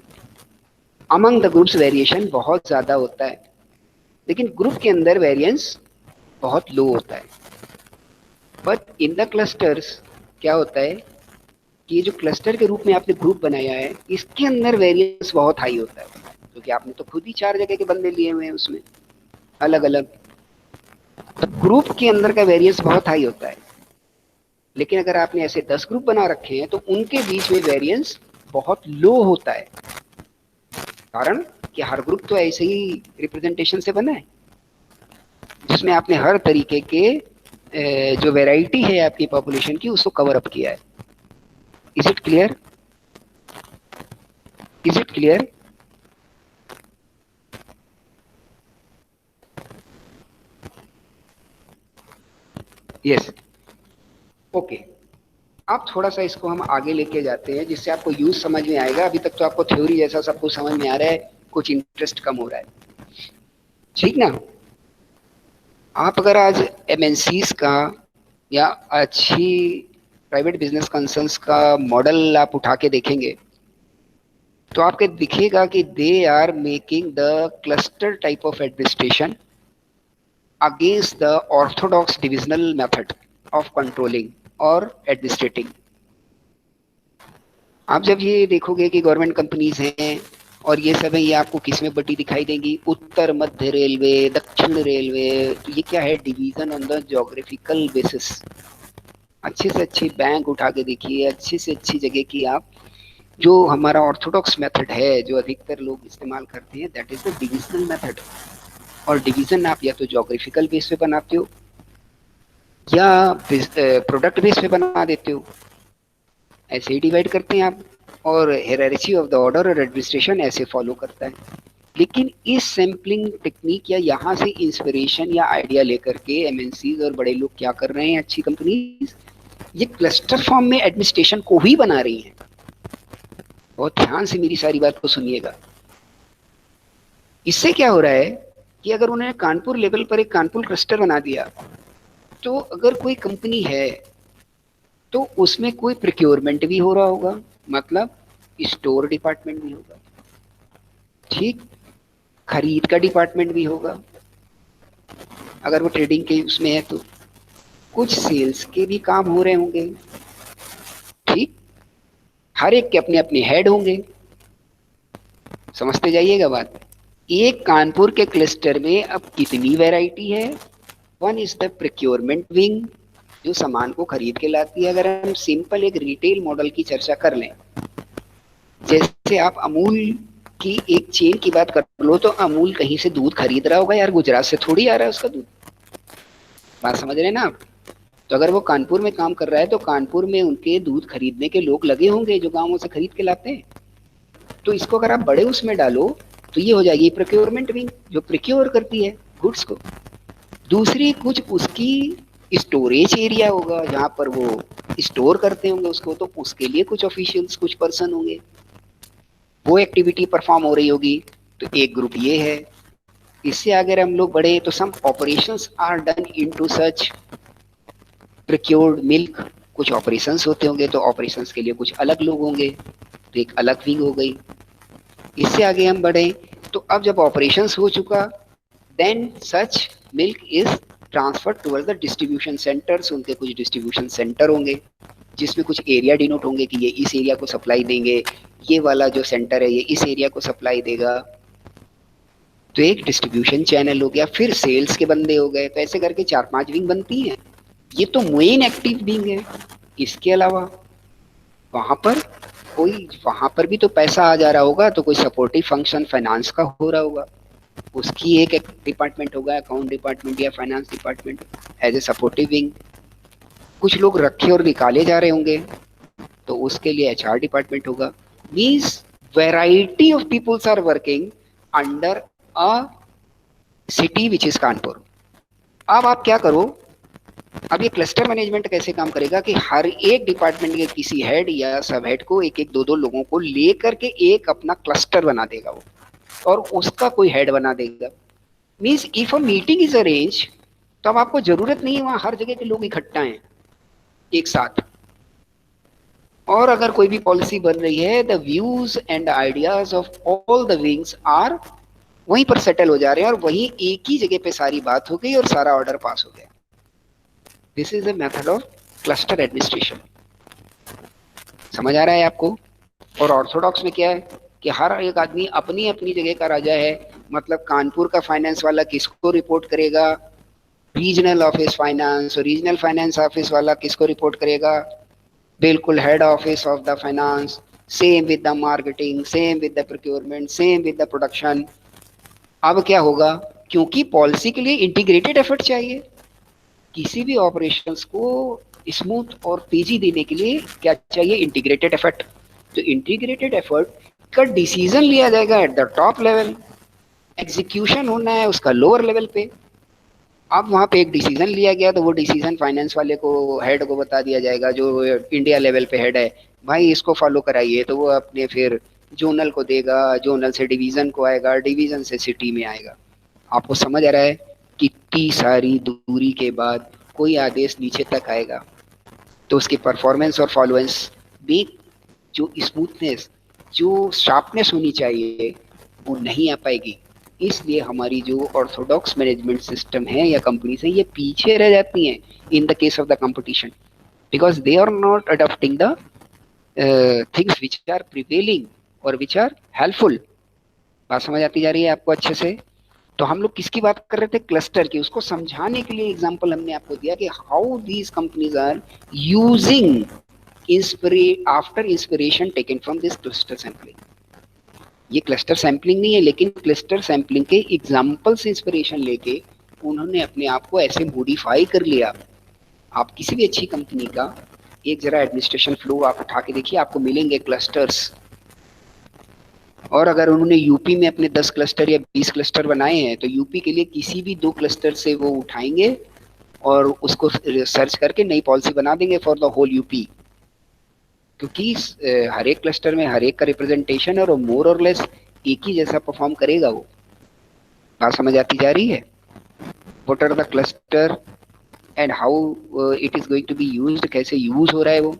अमंग द ग्रुप्स वेरिएशन बहुत ज्यादा होता है, लेकिन ग्रुप के अंदर वेरिएंस बहुत लो होता है। बट इन द क्लस्टर्स क्या होता है कि ये जो क्लस्टर के रूप में आपने ग्रुप बनाया है इसके अंदर वेरिएंस बहुत हाई होता है, क्योंकि आपने तो खुद ही 4 जगह के बंदे लिए हुए हैं उसमें अलग अलग, तो ग्रुप के अंदर का वेरिएंस बहुत हाई होता है। लेकिन अगर आपने ऐसे 10 ग्रुप बना रखे हैं तो उनके बीच में वेरिएंस बहुत लो होता है, कारण कि हर ग्रुप तो ऐसे ही रिप्रेजेंटेशन से बना है जिसमें आपने हर तरीके के जो वैरायटी है आपकी पॉपुलेशन की उसको कवर अप किया है। Is it clear? Is it clear? Yes, okay. अब थोड़ा सा इसको हम आगे लेके जाते हैं जिससे आपको यूज समझ में आएगा। अभी तक तो आपको थ्योरी जैसा सब कुछ समझ में आ रहा है, कुछ इंटरेस्ट कम हो रहा है, ठीक ना। आप अगर आज एमएनसीज का या अच्छी प्राइवेट बिजनेस कंसर्न्स का मॉडल आप उठा के देखेंगे तो आपको दिखेगा कि they are making the cluster type of administration against the orthodox divisional method of controlling और एडमिनिस्ट्रेटिंग। आप जब ये देखोगे कि गवर्नमेंट कंपनीज हैं और ये सब है, ये आपको किस में बटी दिखाई देंगी? उत्तर मध्य रेलवे, दक्षिण रेलवे। तो ये क्या है? Division on the geographical basis. अच्छे से अच्छी बैंक उठा के देखिए, अच्छी से अच्छी जगह की आप, जो हमारा ऑर्थोडॉक्स मेथड है जो अधिकतर लोग इस्तेमाल करते हैं, that is the divisional method. और डिवीजन आप या तो ज्योग्राफिकल बेस पे बनाते हो या प्रोडक्ट बेस पे बना देते हो, ऐसे ही डिवाइड करते हैं आप। और हायरार्की ऑफ द ऑर्डर और एडमिनिस्ट्रेशन ऐसे फॉलो करता है। लेकिन इस सैम्पलिंग टेक्निक या यहाँ से इंस्पिरेशन या आइडिया लेकर के एमएनसीज और बड़े लोग क्या कर रहे हैं, अच्छी कंपनीज, ये क्लस्टर फॉर्म में एडमिनिस्ट्रेशन को ही बना रही हैं। बहुत ध्यान से मेरी सारी बात को सुनिएगा। इससे क्या हो रहा है कि अगर उन्होंने कानपुर लेवल पर एक कानपुर क्लस्टर बना दिया तो अगर कोई कंपनी है तो उसमें कोई प्रोक्योरमेंट भी हो रहा होगा, मतलब स्टोर डिपार्टमेंट भी होगा, ठीक, खरीद का डिपार्टमेंट भी होगा अगर वो ट्रेडिंग के उसमें है तो, कुछ सेल्स के भी काम हो रहे होंगे, ठीक, हर एक के अपने अपने हेड होंगे। समझते जाइएगा बात। एक कानपुर के क्लस्टर में अब कितनी वैरायटी है? One is the procurement wing जो सामान को खरीद के लाती है। अगर हम सिंपल एक रिटेल मॉडल की चर्चा कर लें, जैसे आप अमूल की एक चेन की बात कर लो, तो अमूल कहीं से दूध खरीद रहा होगा यार, गुजरात से थोड़ी आ रहा है उसका दूध। बात समझ रहे हैं ना आप? तो अगर वो कानपुर में काम कर रहा है तो कानपुर में उनके दूध खरीदने के लोग लगे होंगे जो गांवों से खरीद के लाते हैं। तो इसको अगर आप बड़े उसमें डालो तो ये हो जाएगी प्रोक्योरमेंट विंग जो प्रोक्योर करती है गुड्स को। दूसरी कुछ उसकी स्टोरेज एरिया होगा जहां पर वो स्टोर करते होंगे उसको, तो उसके लिए कुछ ऑफिशियल्स, कुछ पर्सन होंगे, वो एक्टिविटी परफॉर्म हो रही होगी। तो एक ग्रुप ये है। इससे अगर हम लोग बढ़े तो some operations are done into such procured milk. कुछ ऑपरेशंस होते होंगे तो ऑपरेशंस के लिए कुछ अलग लोग होंगे, तो एक अलग विंग हो गई। इससे आगे हम बढ़े तो अब जब ऑपरेशंस हो चुका, then such milk is transfer towards the distribution centres. उनके कुछ डिस्ट्रीब्यूशन सेंटर होंगे जिसमें कुछ एरिया डिनोट होंगे कि ये इस एरिया को सप्लाई देंगे, ये वाला जो सेंटर है ये इस एरिया को सप्लाई देगा। तो एक डिस्ट्रीब्यूशन चैनल हो गया, फिर सेल्स के बंदे हो गए। तो ऐसे करके 4-5 विंग बनती हैं। ये तो मेन एक्टिव विंग है। इसके अलावा वहां पर भी तो पैसा आ जा रहा होगा, तो कोई सपोर्टिव फंक्शन फाइनेंस का हो रहा होगा, उसकी एक डिपार्टमेंट होगा, अकाउंट डिपार्टमेंट या finance department as a supportive wing. कुछ लोग रखे और निकाले जा रहे होंगे तो उसके लिए एचआर डिपार्टमेंट होगा। Means variety of peoples are working under a city which is Kanpur. अब आप क्या करो, अब ये क्लस्टर मैनेजमेंट कैसे काम करेगा कि हर एक डिपार्टमेंट के किसी हेड या सब हेड को एक एक दो दो लोगों को लेकर के एक अपना क्लस्टर बना देगा वो, और उसका कोई हेड बना देगा। Means if a meeting is arrange तो अब आपको जरूरत नहीं है वहां हर जगह के लोग इकट्ठा हैं एक साथ। और अगर कोई भी पॉलिसी बन रही है, the views and ideas of all the wings are वहीं पर सेटल हो जा रहे हैं और वहीं एक ही जगह पे सारी बात हो गई और सारा ऑर्डर पास हो गया। This is a method of cluster administration. समझ आ रहा है आपको? और ऑर्थोडॉक्स में क्या है कि हर एक आदमी अपनी अपनी जगह का राजा है। मतलब कानपुर का फाइनेंस वाला किसको रिपोर्ट करेगा? Regional office finance. और रीजनल फाइनेंस ऑफिस वाला किसको रिपोर्ट करेगा? बिल्कुल head office of the finance. Same with the marketing, same with the procurement, same with the production. अब क्या होगा? क्योंकि पॉलिसी के लिए इंटीग्रेटेड एफर्ट चाहिए, किसी भी ऑपरेशंस को स्मूथ और तेजी देने के लिए क्या चाहिए? Integrated effort. तो इंटीग्रेटेड एफर्ट का डिसीजन लिया जाएगा at the top level, execution होना है उसका लोअर लेवल पे। अब वहां पे एक डिसीजन लिया गया तो वो डिसीजन फाइनेंस वाले को, हेड को बता दिया जाएगा, जो इंडिया लेवल पे हेड है, भाई इसको फॉलो कराइए। तो वो अपने फिर जोनल को देगा, जोनल से डिवीजन को आएगा, डिवीजन से सिटी में आएगा। आपको समझ आ रहा है? कितनी सारी दूरी के बाद कोई आदेश नीचे तक आएगा तो उसकी परफॉर्मेंस और फॉलोएंस भी, जो स्मूथनेस, जो शार्पनेस होनी चाहिए, वो नहीं आ पाएगी। इसलिए हमारी जो ऑर्थोडॉक्स मैनेजमेंट सिस्टम है या कंपनीज है, ये पीछे रह जाती हैं in the case of the competition, because they are not adopting the things which are prevailing और विच आर हेल्पफुल। बात समझ आती जा रही है आपको अच्छे से? तो हम लोग किसकी बात कर रहे थे? क्लस्टर की। उसको समझाने के लिए एग्जांपल हमने आपको दिया कि how these companies are using after inspiration taken from this cluster sampling. ये क्लस्टर सैंपलिंग नहीं है, लेकिन क्लस्टर सैंपलिंग के एग्जाम्पल से इंस्पिरेशन लेके उन्होंने अपने आप को ऐसे मॉडिफाई कर लिया। आप किसी भी अच्छी कंपनी का एक जरा एडमिनिस्ट्रेशन फ्लो आप उठा के देखिए, आपको मिलेंगे क्लस्टर्स। और अगर उन्होंने यूपी में अपने 10 क्लस्टर या 20 क्लस्टर बनाए हैं तो यूपी के लिए किसी भी 2 क्लस्टर से वो उठाएंगे और उसको सर्च करके नई पॉलिसी बना देंगे फॉर द होल यूपी। क्योंकि हर एक क्लस्टर में हर एक का रिप्रेजेंटेशन है और मोर और लेस एक ही जैसा परफॉर्म करेगा वो। बात समझ आती जा रही है? What are the cluster and how it is going to be used, कैसे यूज हो रहा है वो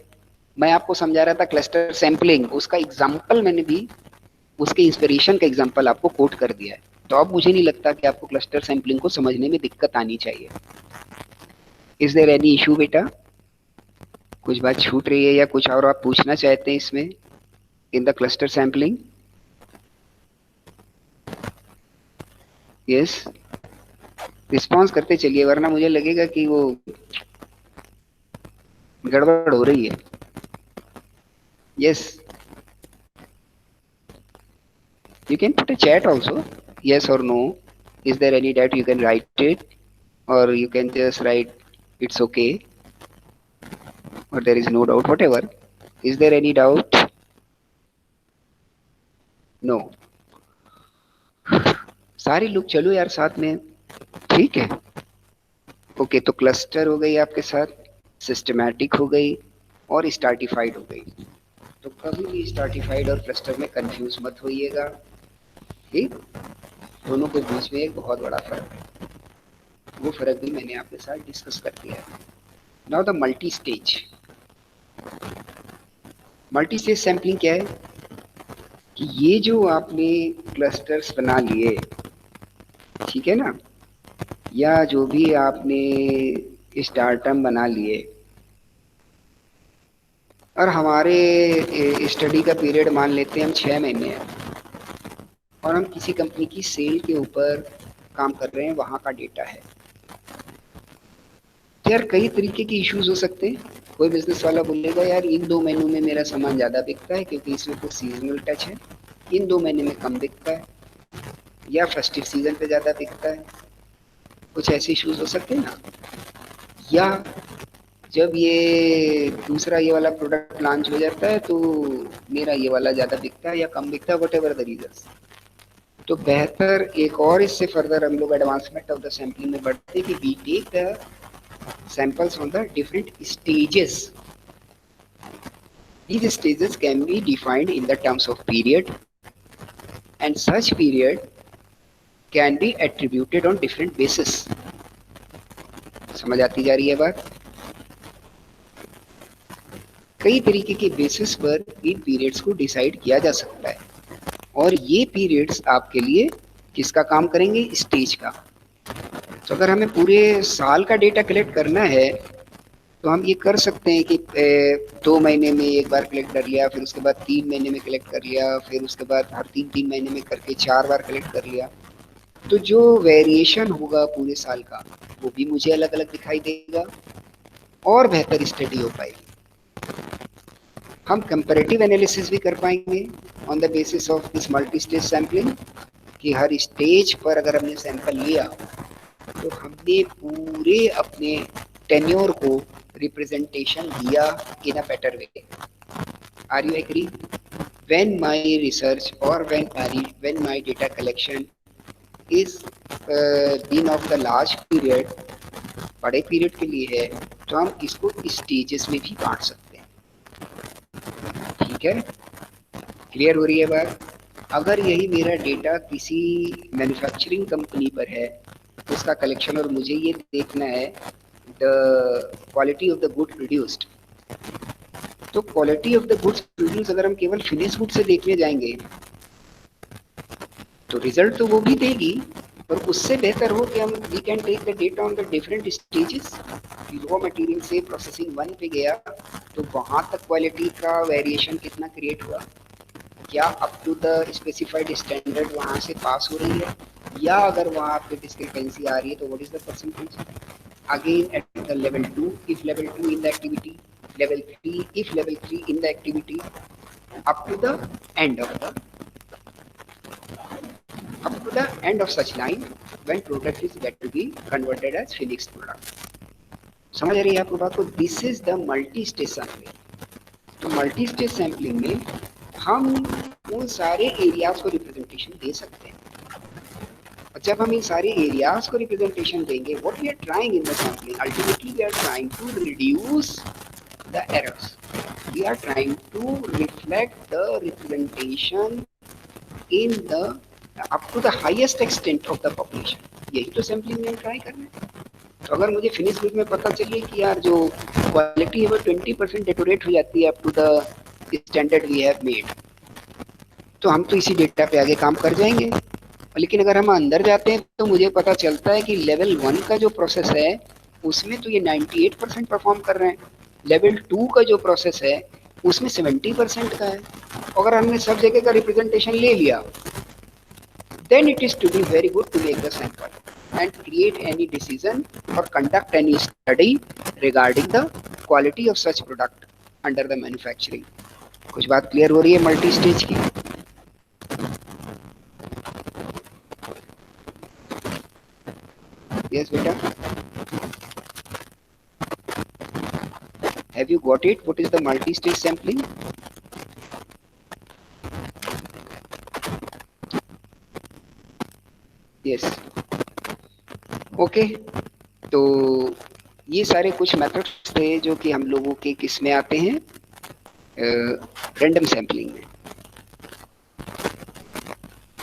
मैं आपको समझा रहा था। क्लस्टर सैंपलिंग, उसका एग्जाम्पल मैंने भी, उसके इंस्पिरेशन का एग्जाम्पल आपको कोट कर दिया है। तो अब मुझे नहीं लगता कि आपको क्लस्टर सैंपलिंग को समझने में दिक्कत आनी चाहिए। इज देयर एनी इशू बेटा? कुछ बात छूट रही है या कुछ और आप पूछना चाहते हैं इसमें, इन the cluster sampling? Yes, response करते चलिए वरना मुझे लगेगा कि वो गड़बड़ हो रही है। Yes, you can put a chat also, yes or no. Is there any doubt? You can write it, or you can just write it's okay, or there is no doubt, whatever. Is there any doubt? No. सारे लोग चलो यार साथ में, ठीक है? Okay, तो cluster हो गई आपके साथ, सिस्टमैटिक हो गई और स्टार्टिफाइड हो गई। तो कभी भी स्टार्टिफाइड और क्लस्टर में कंफ्यूज मत होइएगा, ठीक? दोनों के बीच में एक बहुत बड़ा फर्क है, वो फर्क भी मैंने आपके साथ डिस्कस कर दिया है। Now the multi stage. Multi stage sampling क्या है कि ये जो आपने क्लस्टर्स बना लिए, ठीक है ना, या जो भी आपने स्टार्टअप बना लिए, और हमारे स्टडी का पीरियड मान लेते हैं हम 6 महीने है, और हम किसी कंपनी की सेल के ऊपर काम कर रहे हैं, वहां का डेटा है। तो यार कई तरीके के इश्यूज हो सकते हैं। कोई बिजनेस वाला बोलेगा यार इन 2 महीनों में मेरा सामान ज्यादा बिकता है क्योंकि इसमें कुछ सीजनल टच है, इन 2 महीने में कम बिकता है, या फेस्टिव सीजन पे ज्यादा बिकता है। कुछ ऐसे इश्यूज हो सकते हैं ना। या जब ये दूसरा ये वाला प्रोडक्ट लॉन्च हो जाता है तो मेरा ये वाला ज्यादा बिकता है या कम बिकता है, व्हाटएवर द रीजंस। तो बेहतर एक और इससे फर्दर हम लोग एडवांसमेंट ऑफ द सैंपलिंग में बढ़ते कि we take the samples on the different stages. These stages can be defined in the terms of period, and such period can be attributed on different basis. समझ आती जा रही है बात? कई तरीके के बेसिस पर इन पीरियड्स को डिसाइड किया जा सकता है, और ये पीरियड्स आपके लिए किसका काम करेंगे? स्टेज का। तो अगर हमें पूरे साल का डेटा कलेक्ट करना है तो हम ये कर सकते हैं कि 2 महीने में एक बार कलेक्ट कर लिया, फिर उसके बाद 3 महीने में कलेक्ट कर लिया, फिर उसके बाद हर 3-3 महीने में करके 4 बार कलेक्ट कर लिया। तो जो वेरिएशन होगा पूरे साल का वो भी मुझे अलग अलग दिखाई देगा और बेहतर स्टडी हो पाएगी। हम कंपैरेटिव एनालिसिस भी कर पाएंगे on the basis of this multi stage sampling, कि हर स्टेज पर अगर हमने सैंपल लिया तो हमने पूरे अपने टेन्योर को रिप्रेजेंटेशन दिया in a better way. Are you agree? when my research or when my data collection is been of the large period, बड़े पीरियड के लिए है, तो हम इसको स्टेजेस में भी बांट सकते हैं। ठीक है, क्लियर हो रही है बात? अगर यही मेरा डेटा किसी मैन्युफैक्चरिंग कंपनी पर है उसका कलेक्शन, और मुझे ये देखना है the quality of the good produced, तो quality of the goods produce अगर हम केवल फिनिश गुड से देखने जाएंगे तो रिजल्ट तो वो भी देगी, पर उससे बेहतर हो कि हम we can take the data on the different stages. Raw material से प्रोसेसिंग 1 पे गया तो वहां तक क्वालिटी का वेरिएशन कितना क्रिएट हुआ, क्या up to the specified standard वहां से पास हो रही है, या अगर वहां पे डिस्क्रिपेंसी आ रही है तो what is the percentage. Again at the level 2, if level 2 in the activity, level 3 if level 3 in the activity, up to the end of such line when product is get to be converted as finished product। समझ आ रही है आपको बात को? This is the multi stage sampling. तो multi stage sampling में हम उन सारे एरियाज को रिप्रेजेंटेशन दे सकते हैं, और जब हम इन सारे एरियाज को रिप्रेजेंटेशन देंगे, what we are trying in the sampling, ultimately we are trying to reduce the errors. We are trying to reflect the representation in the up to the highest extent of the population। यही तो sampling में हम try कर रहे हैं। तो अगर मुझे फिनिश गुड में पता चलिए कि यार जो क्वालिटी है वो 20% डेटोरेट हो जाती है up to the standard we have made, तो हम तो इसी डेटा पे आगे काम कर जाएंगे। लेकिन अगर हम अंदर जाते हैं तो मुझे पता चलता है कि लेवल 1 का जो प्रोसेस है उसमें तो ये 98% परफॉर्म कर रहे हैं, लेवल 2 का जो प्रोसेस है उसमें 70% का है। अगर हमने सब जगह का रिप्रेजेंटेशन ले लिया, then it is to be very good to make the sample and create any decision or conduct any study regarding the quality of such product under the manufacturing। कुछ बात क्लियर हो रही है मल्टी स्टेज की? Yes बेटा, have you got it? What is the multi-stage sampling? Yes, okay। तो ये सारे कुछ मेथड्स थे जो कि हम लोगों के किस में आते हैं, रैंडम सैम्पलिंग में,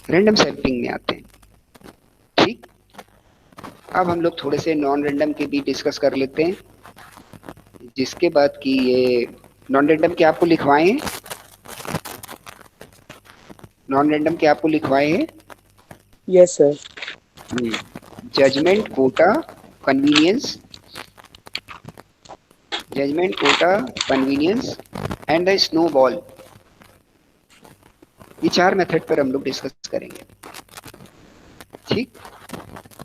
रैंडम सैम्पलिंग में आते हैं। ठीक, अब हम लोग थोड़े से नॉन रैंडम के भी डिस्कस कर लेते हैं, जिसके बाद कि ये नॉन रैंडम के आपको लिखवाए हैं, नॉन रैंडम के आपको लिखवाए हैं। Yes sir. Judgment, quota, convenience, judgment, quota, convenience and the snowball, ये 4 मेथड पर हम लोग डिस्कस करेंगे। ठीक,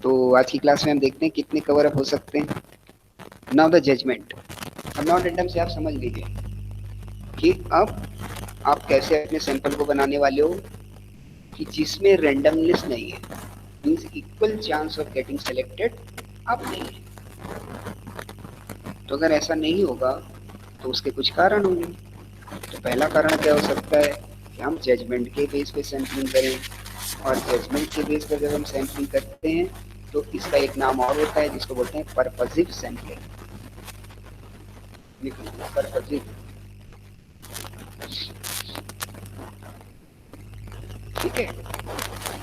तो आज की क्लास में हम देखते हैं कितने कवर अप हो सकते हैं। Now the judgment. अब नॉन रैंडम से आप समझ लीजिए कि अब आप कैसे अपने सैंपल को बनाने वाले हो कि जिसमें रैंडमनेस नहीं है, means equal chance of getting selected अब नहीं है। तो अगर ऐसा नहीं होगा तो उसके कुछ कारण होंगे। तो पहला कारण क्या हो सकता है कि हम जजमेंट के बेस पे सैंपलिंग करें, और जजमेंट के बेस पर जब हम सैंपलिंग करते हैं तो इसका एक नाम और होता है जिसको बोलते हैं पर्पसिव सैंपलिंग। पर्पसिव, ठीक है,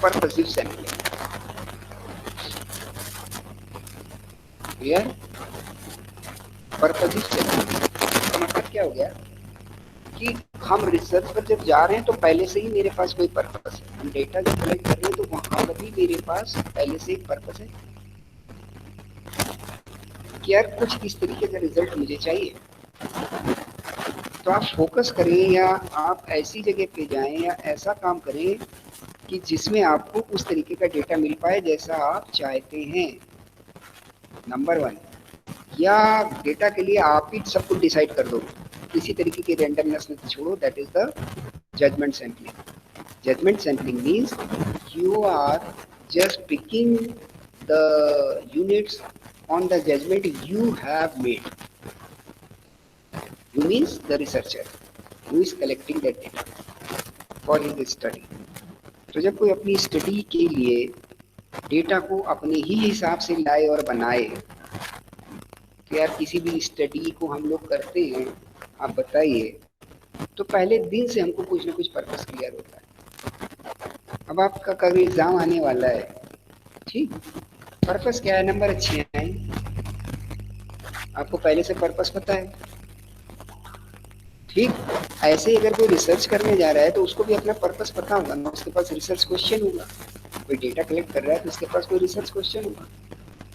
purposive sampling. Clear? Purpose is judgment का मतलब क्या हो गया कि हम रिसर्च पर जब जा रहे हैं तो पहले से ही मेरे पास कोई पर्पस है। हम डेटा जब कलेक्ट कर रहे हैं तो वहां पर भी मेरे पास पहले से एक पर्पस है कि यार कुछ इस तरीके का रिजल्ट मुझे चाहिए। तो आप फोकस करें या आप ऐसी जगह पे जाएं या ऐसा काम करें कि जिसमें आपको उस तरीके का डेटा मिल पाए जैसा आप चाहते हैं, नंबर वन। या डेटा के लिए आप ही सब कुछ डिसाइड कर दो, किसी तरीके की रेंडमनेस में छोड़ो, that is the judgment sampling. Judgment sampling means you are just picking the units on the judgment you have made. You means the researcher who is collecting that data for his study. तो जब कोई अपनी study के लिए data को अपने ही हिसाब से लाए और बनाए, तो यार किसी भी स्टडी को हम लोग करते हैं, आप बताइए, तो पहले दिन से हमको कुछ ना कुछ पर्पस क्लियर होता है। अब आपका कभी एग्जाम आने वाला है, ठीक, पर्पस क्या है? नंबर अच्छे आए, आपको पहले से पर्पस पता है, ठीक। ऐसे ही अगर कोई रिसर्च करने जा रहा है तो उसको भी अपना पर्पस पता होगा ना, उसके पास रिसर्च क्वेश्चन होगा। कोई डेटा कलेक्ट कर रहा है तो उसके पास कोई रिसर्च क्वेश्चन होगा,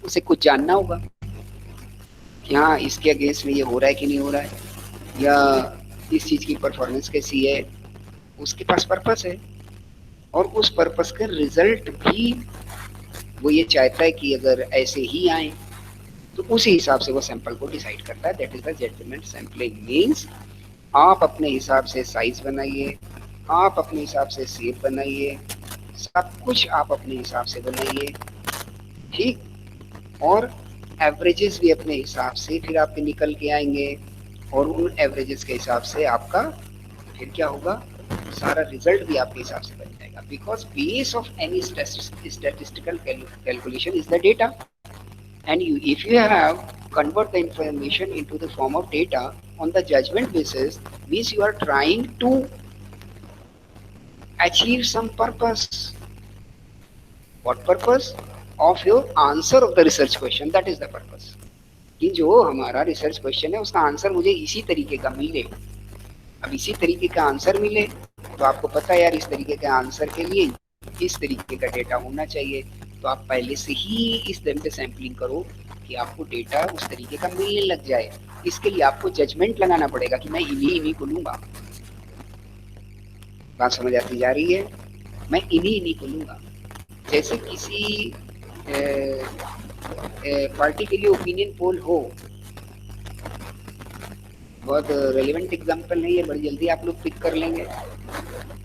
उसे कुछ जानना होगा कि हाँ इसके अगेंस्ट में ये हो रहा है कि नहीं हो रहा है, या इस चीज़ की परफॉर्मेंस कैसी है, उसके पास पर्पस है। और उस पर्पस का रिजल्ट भी वो ये चाहता है कि अगर ऐसे ही आए, तो उसी हिसाब से वो सैंपल को डिसाइड करता है। That is the judgment sampling. Means आप अपने हिसाब से साइज बनाइए, आप अपने हिसाब से शेप बनाइए, सब कुछ आप अपने हिसाब से बनाइए, ठीक। और एवरेजेस भी अपने हिसाब से फिर आपके निकल के आएंगे, और उन एवरेजेस के हिसाब से आपका फिर क्या होगा, सारा रिजल्ट भी आपके हिसाब से बन जाएगा। Because base of any statistical calculation is the data, and if you have convert the information into the form of data on the judgment basis, means you are trying to achieve some purpose. What purpose? Of your answer of the research question, that is the purpose. कि जो हमारा research question है उसका answer मुझे इसी तरीके का मिले। अब इसी तरीके का आंसर मिले तो आपको पता है यार इस तरीके के आंसर के लिए इस तरीके का डेटा होना चाहिए, तो आप पहले से ही इस तरह से सैम्पलिंग करो कि आपको डेटा उस तरीके का मिलने लग जाए। इसके लिए आपको जजमेंट लगाना पड़ेगा कि मैं इन्हीं को लूंगा। बात समझ आती जा रही है? मैं इन्हीं को लूंगा। जैसे किसी पार्टी के लिए ओपिनियन पोल हो, बहुत रेलिवेंट एग्जांपल नहीं है, बड़ी जल्दी आप लोग पिक कर लेंगे।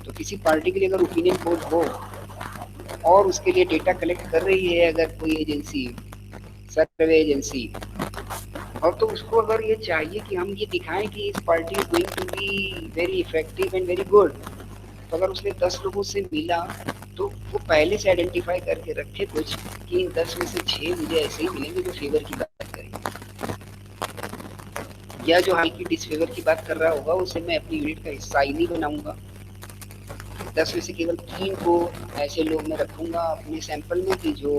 तो किसी पार्टी के लिए अगर ओपिनियन पोल हो और उसके लिए डेटा कलेक्ट कर रही है अगर कोई एजेंसी, सर्वे एजेंसी, और तो उसको अगर ये चाहिए कि हम ये दिखाएं कि इस party is going to be very effective and very good, तो अगर उसने 10 लोगों से मिला तो वो पहले से आइडेंटिफाई करके रखे कुछ कि इन 10 में से 6 मुझे ऐसे ही मिलेंगे जो फेवर की बात करेंगे, या जो हल्की डिसफेवर की बात कर रहा होगा उसे मैं अपनी यूनिट का हिस्सा ही नहीं बनाऊंगा। 10 में से केवल 3 को ऐसे लोग मैं रखूंगा अपने सैंपल में कि जो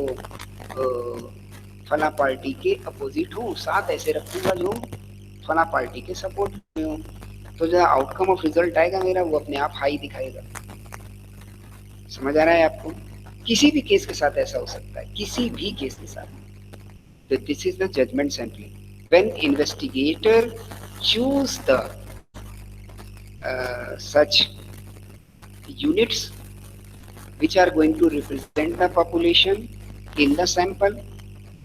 फला पार्टी के अपोजिट हो, 7 ऐसे रखूंगा जो फला पार्टी के सपोर्ट में हो। तो जो आउटकम ऑफ रिजल्ट आएगा मेरा वो अपने आप हाई दिखाएगा। समझ आ रहा है आपको? किसी भी केस के साथ ऐसा हो सकता है, किसी भी केस के साथ। तो this is the judgment sampling. When investigator choose the such units which are going to represent the population in the sample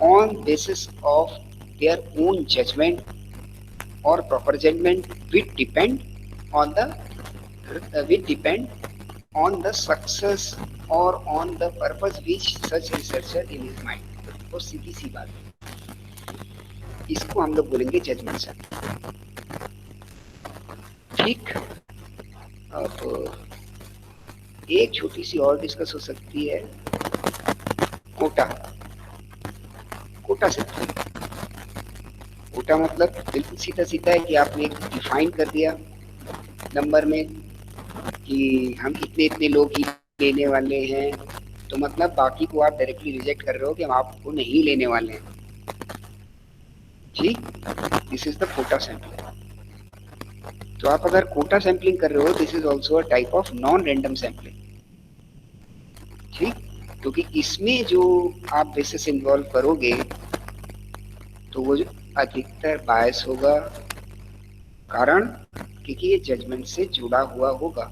on basis of their own judgment or proper judgment, which depend on the success or on the purpose which such researcher in his mind। और सीधी सी बात, इसको हम लोग बोलेंगे judgement sample, ठीक। अब एक छोटी सी और डिस्कस हो सकती है, कोटा। कोटा से कोटा मतलब बिल्कुल सीधा सीधा है कि आपने एक डिफाइन कर दिया नंबर में कि हम इतने इतने लोग ही लेने वाले हैं, तो मतलब बाकी को आप डायरेक्टली रिजेक्ट कर रहे हो कि हम आपको नहीं लेने वाले हैं। ठीक, this is the quota sampling. तो आप अगर कोटा सैंपलिंग कर रहे हो, this is also a type of non random sampling. ठीक, क्योंकि इसमें जो आप बेसिस इन्वॉल्व करोगे तो वो जो अधिकतर बायस होगा, कारण क्योंकि ये जजमेंट से जुड़ा हुआ होगा।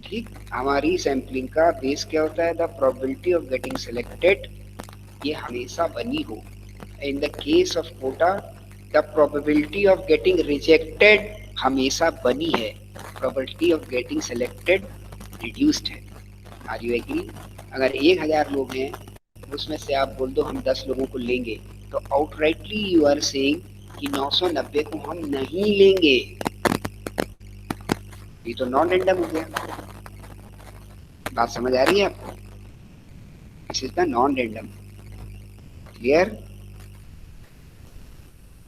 ठीक, हमारी सैंपलिंग का बेस क्या होता है? The probability of getting selected, ये हमेशा बनी हो। In the case of quota, the probability of getting rejected हमेशा बनी है, probability of getting selected reduced है। Are you agree? अगर 1000 लोग हैं, उसमें से आप बोल दो हम 10 लोगों को लेंगे, तो आउटराइटली यू आर सेइंग कि 990 को हम नहीं लेंगे। ये तो नॉन रैंडम हो गया। बात समझ आ रही है आपको? This is the non random. Clear?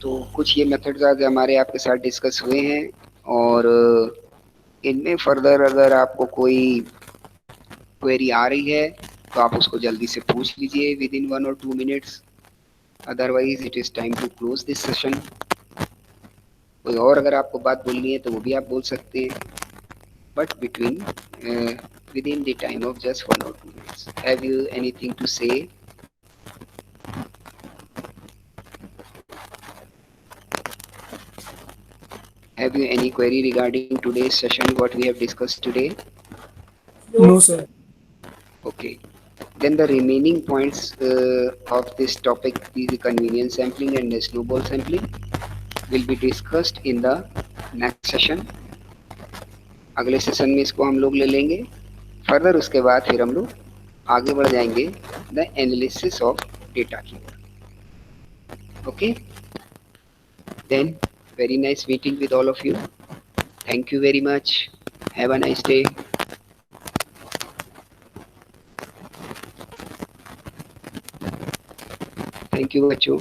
तो कुछ ये मेथड्स आज हमारे आपके साथ डिस्कस हुए हैं, और इनमें फर्दर अगर आपको कोई क्वेरी आ रही है तो आप उसको जल्दी से पूछ लीजिए विद इन 1 और 2 minutes. Otherwise it is time to close this session. कोई और अगर आपको बात बोलनी है तो वो भी आप बोल सकते हैं, but between with in the time of just 1 और 2 minutes. Have you anything to say? Have you any query regarding today's session, what we have discussed today? No, sir. Okay. Then the remaining points of this topic, the convenience sampling and the snowball sampling, will be discussed in the next session. अगले session में इसको हम लोग ले लेंगे further. उसके बाद फिर हम लोग आगे बढ़ जाएंगे द एनालिसिस ऑफ डेटा की। Okay, then very nice meeting with all of you. Thank you very much. Have a nice day. Thank you बच्चों।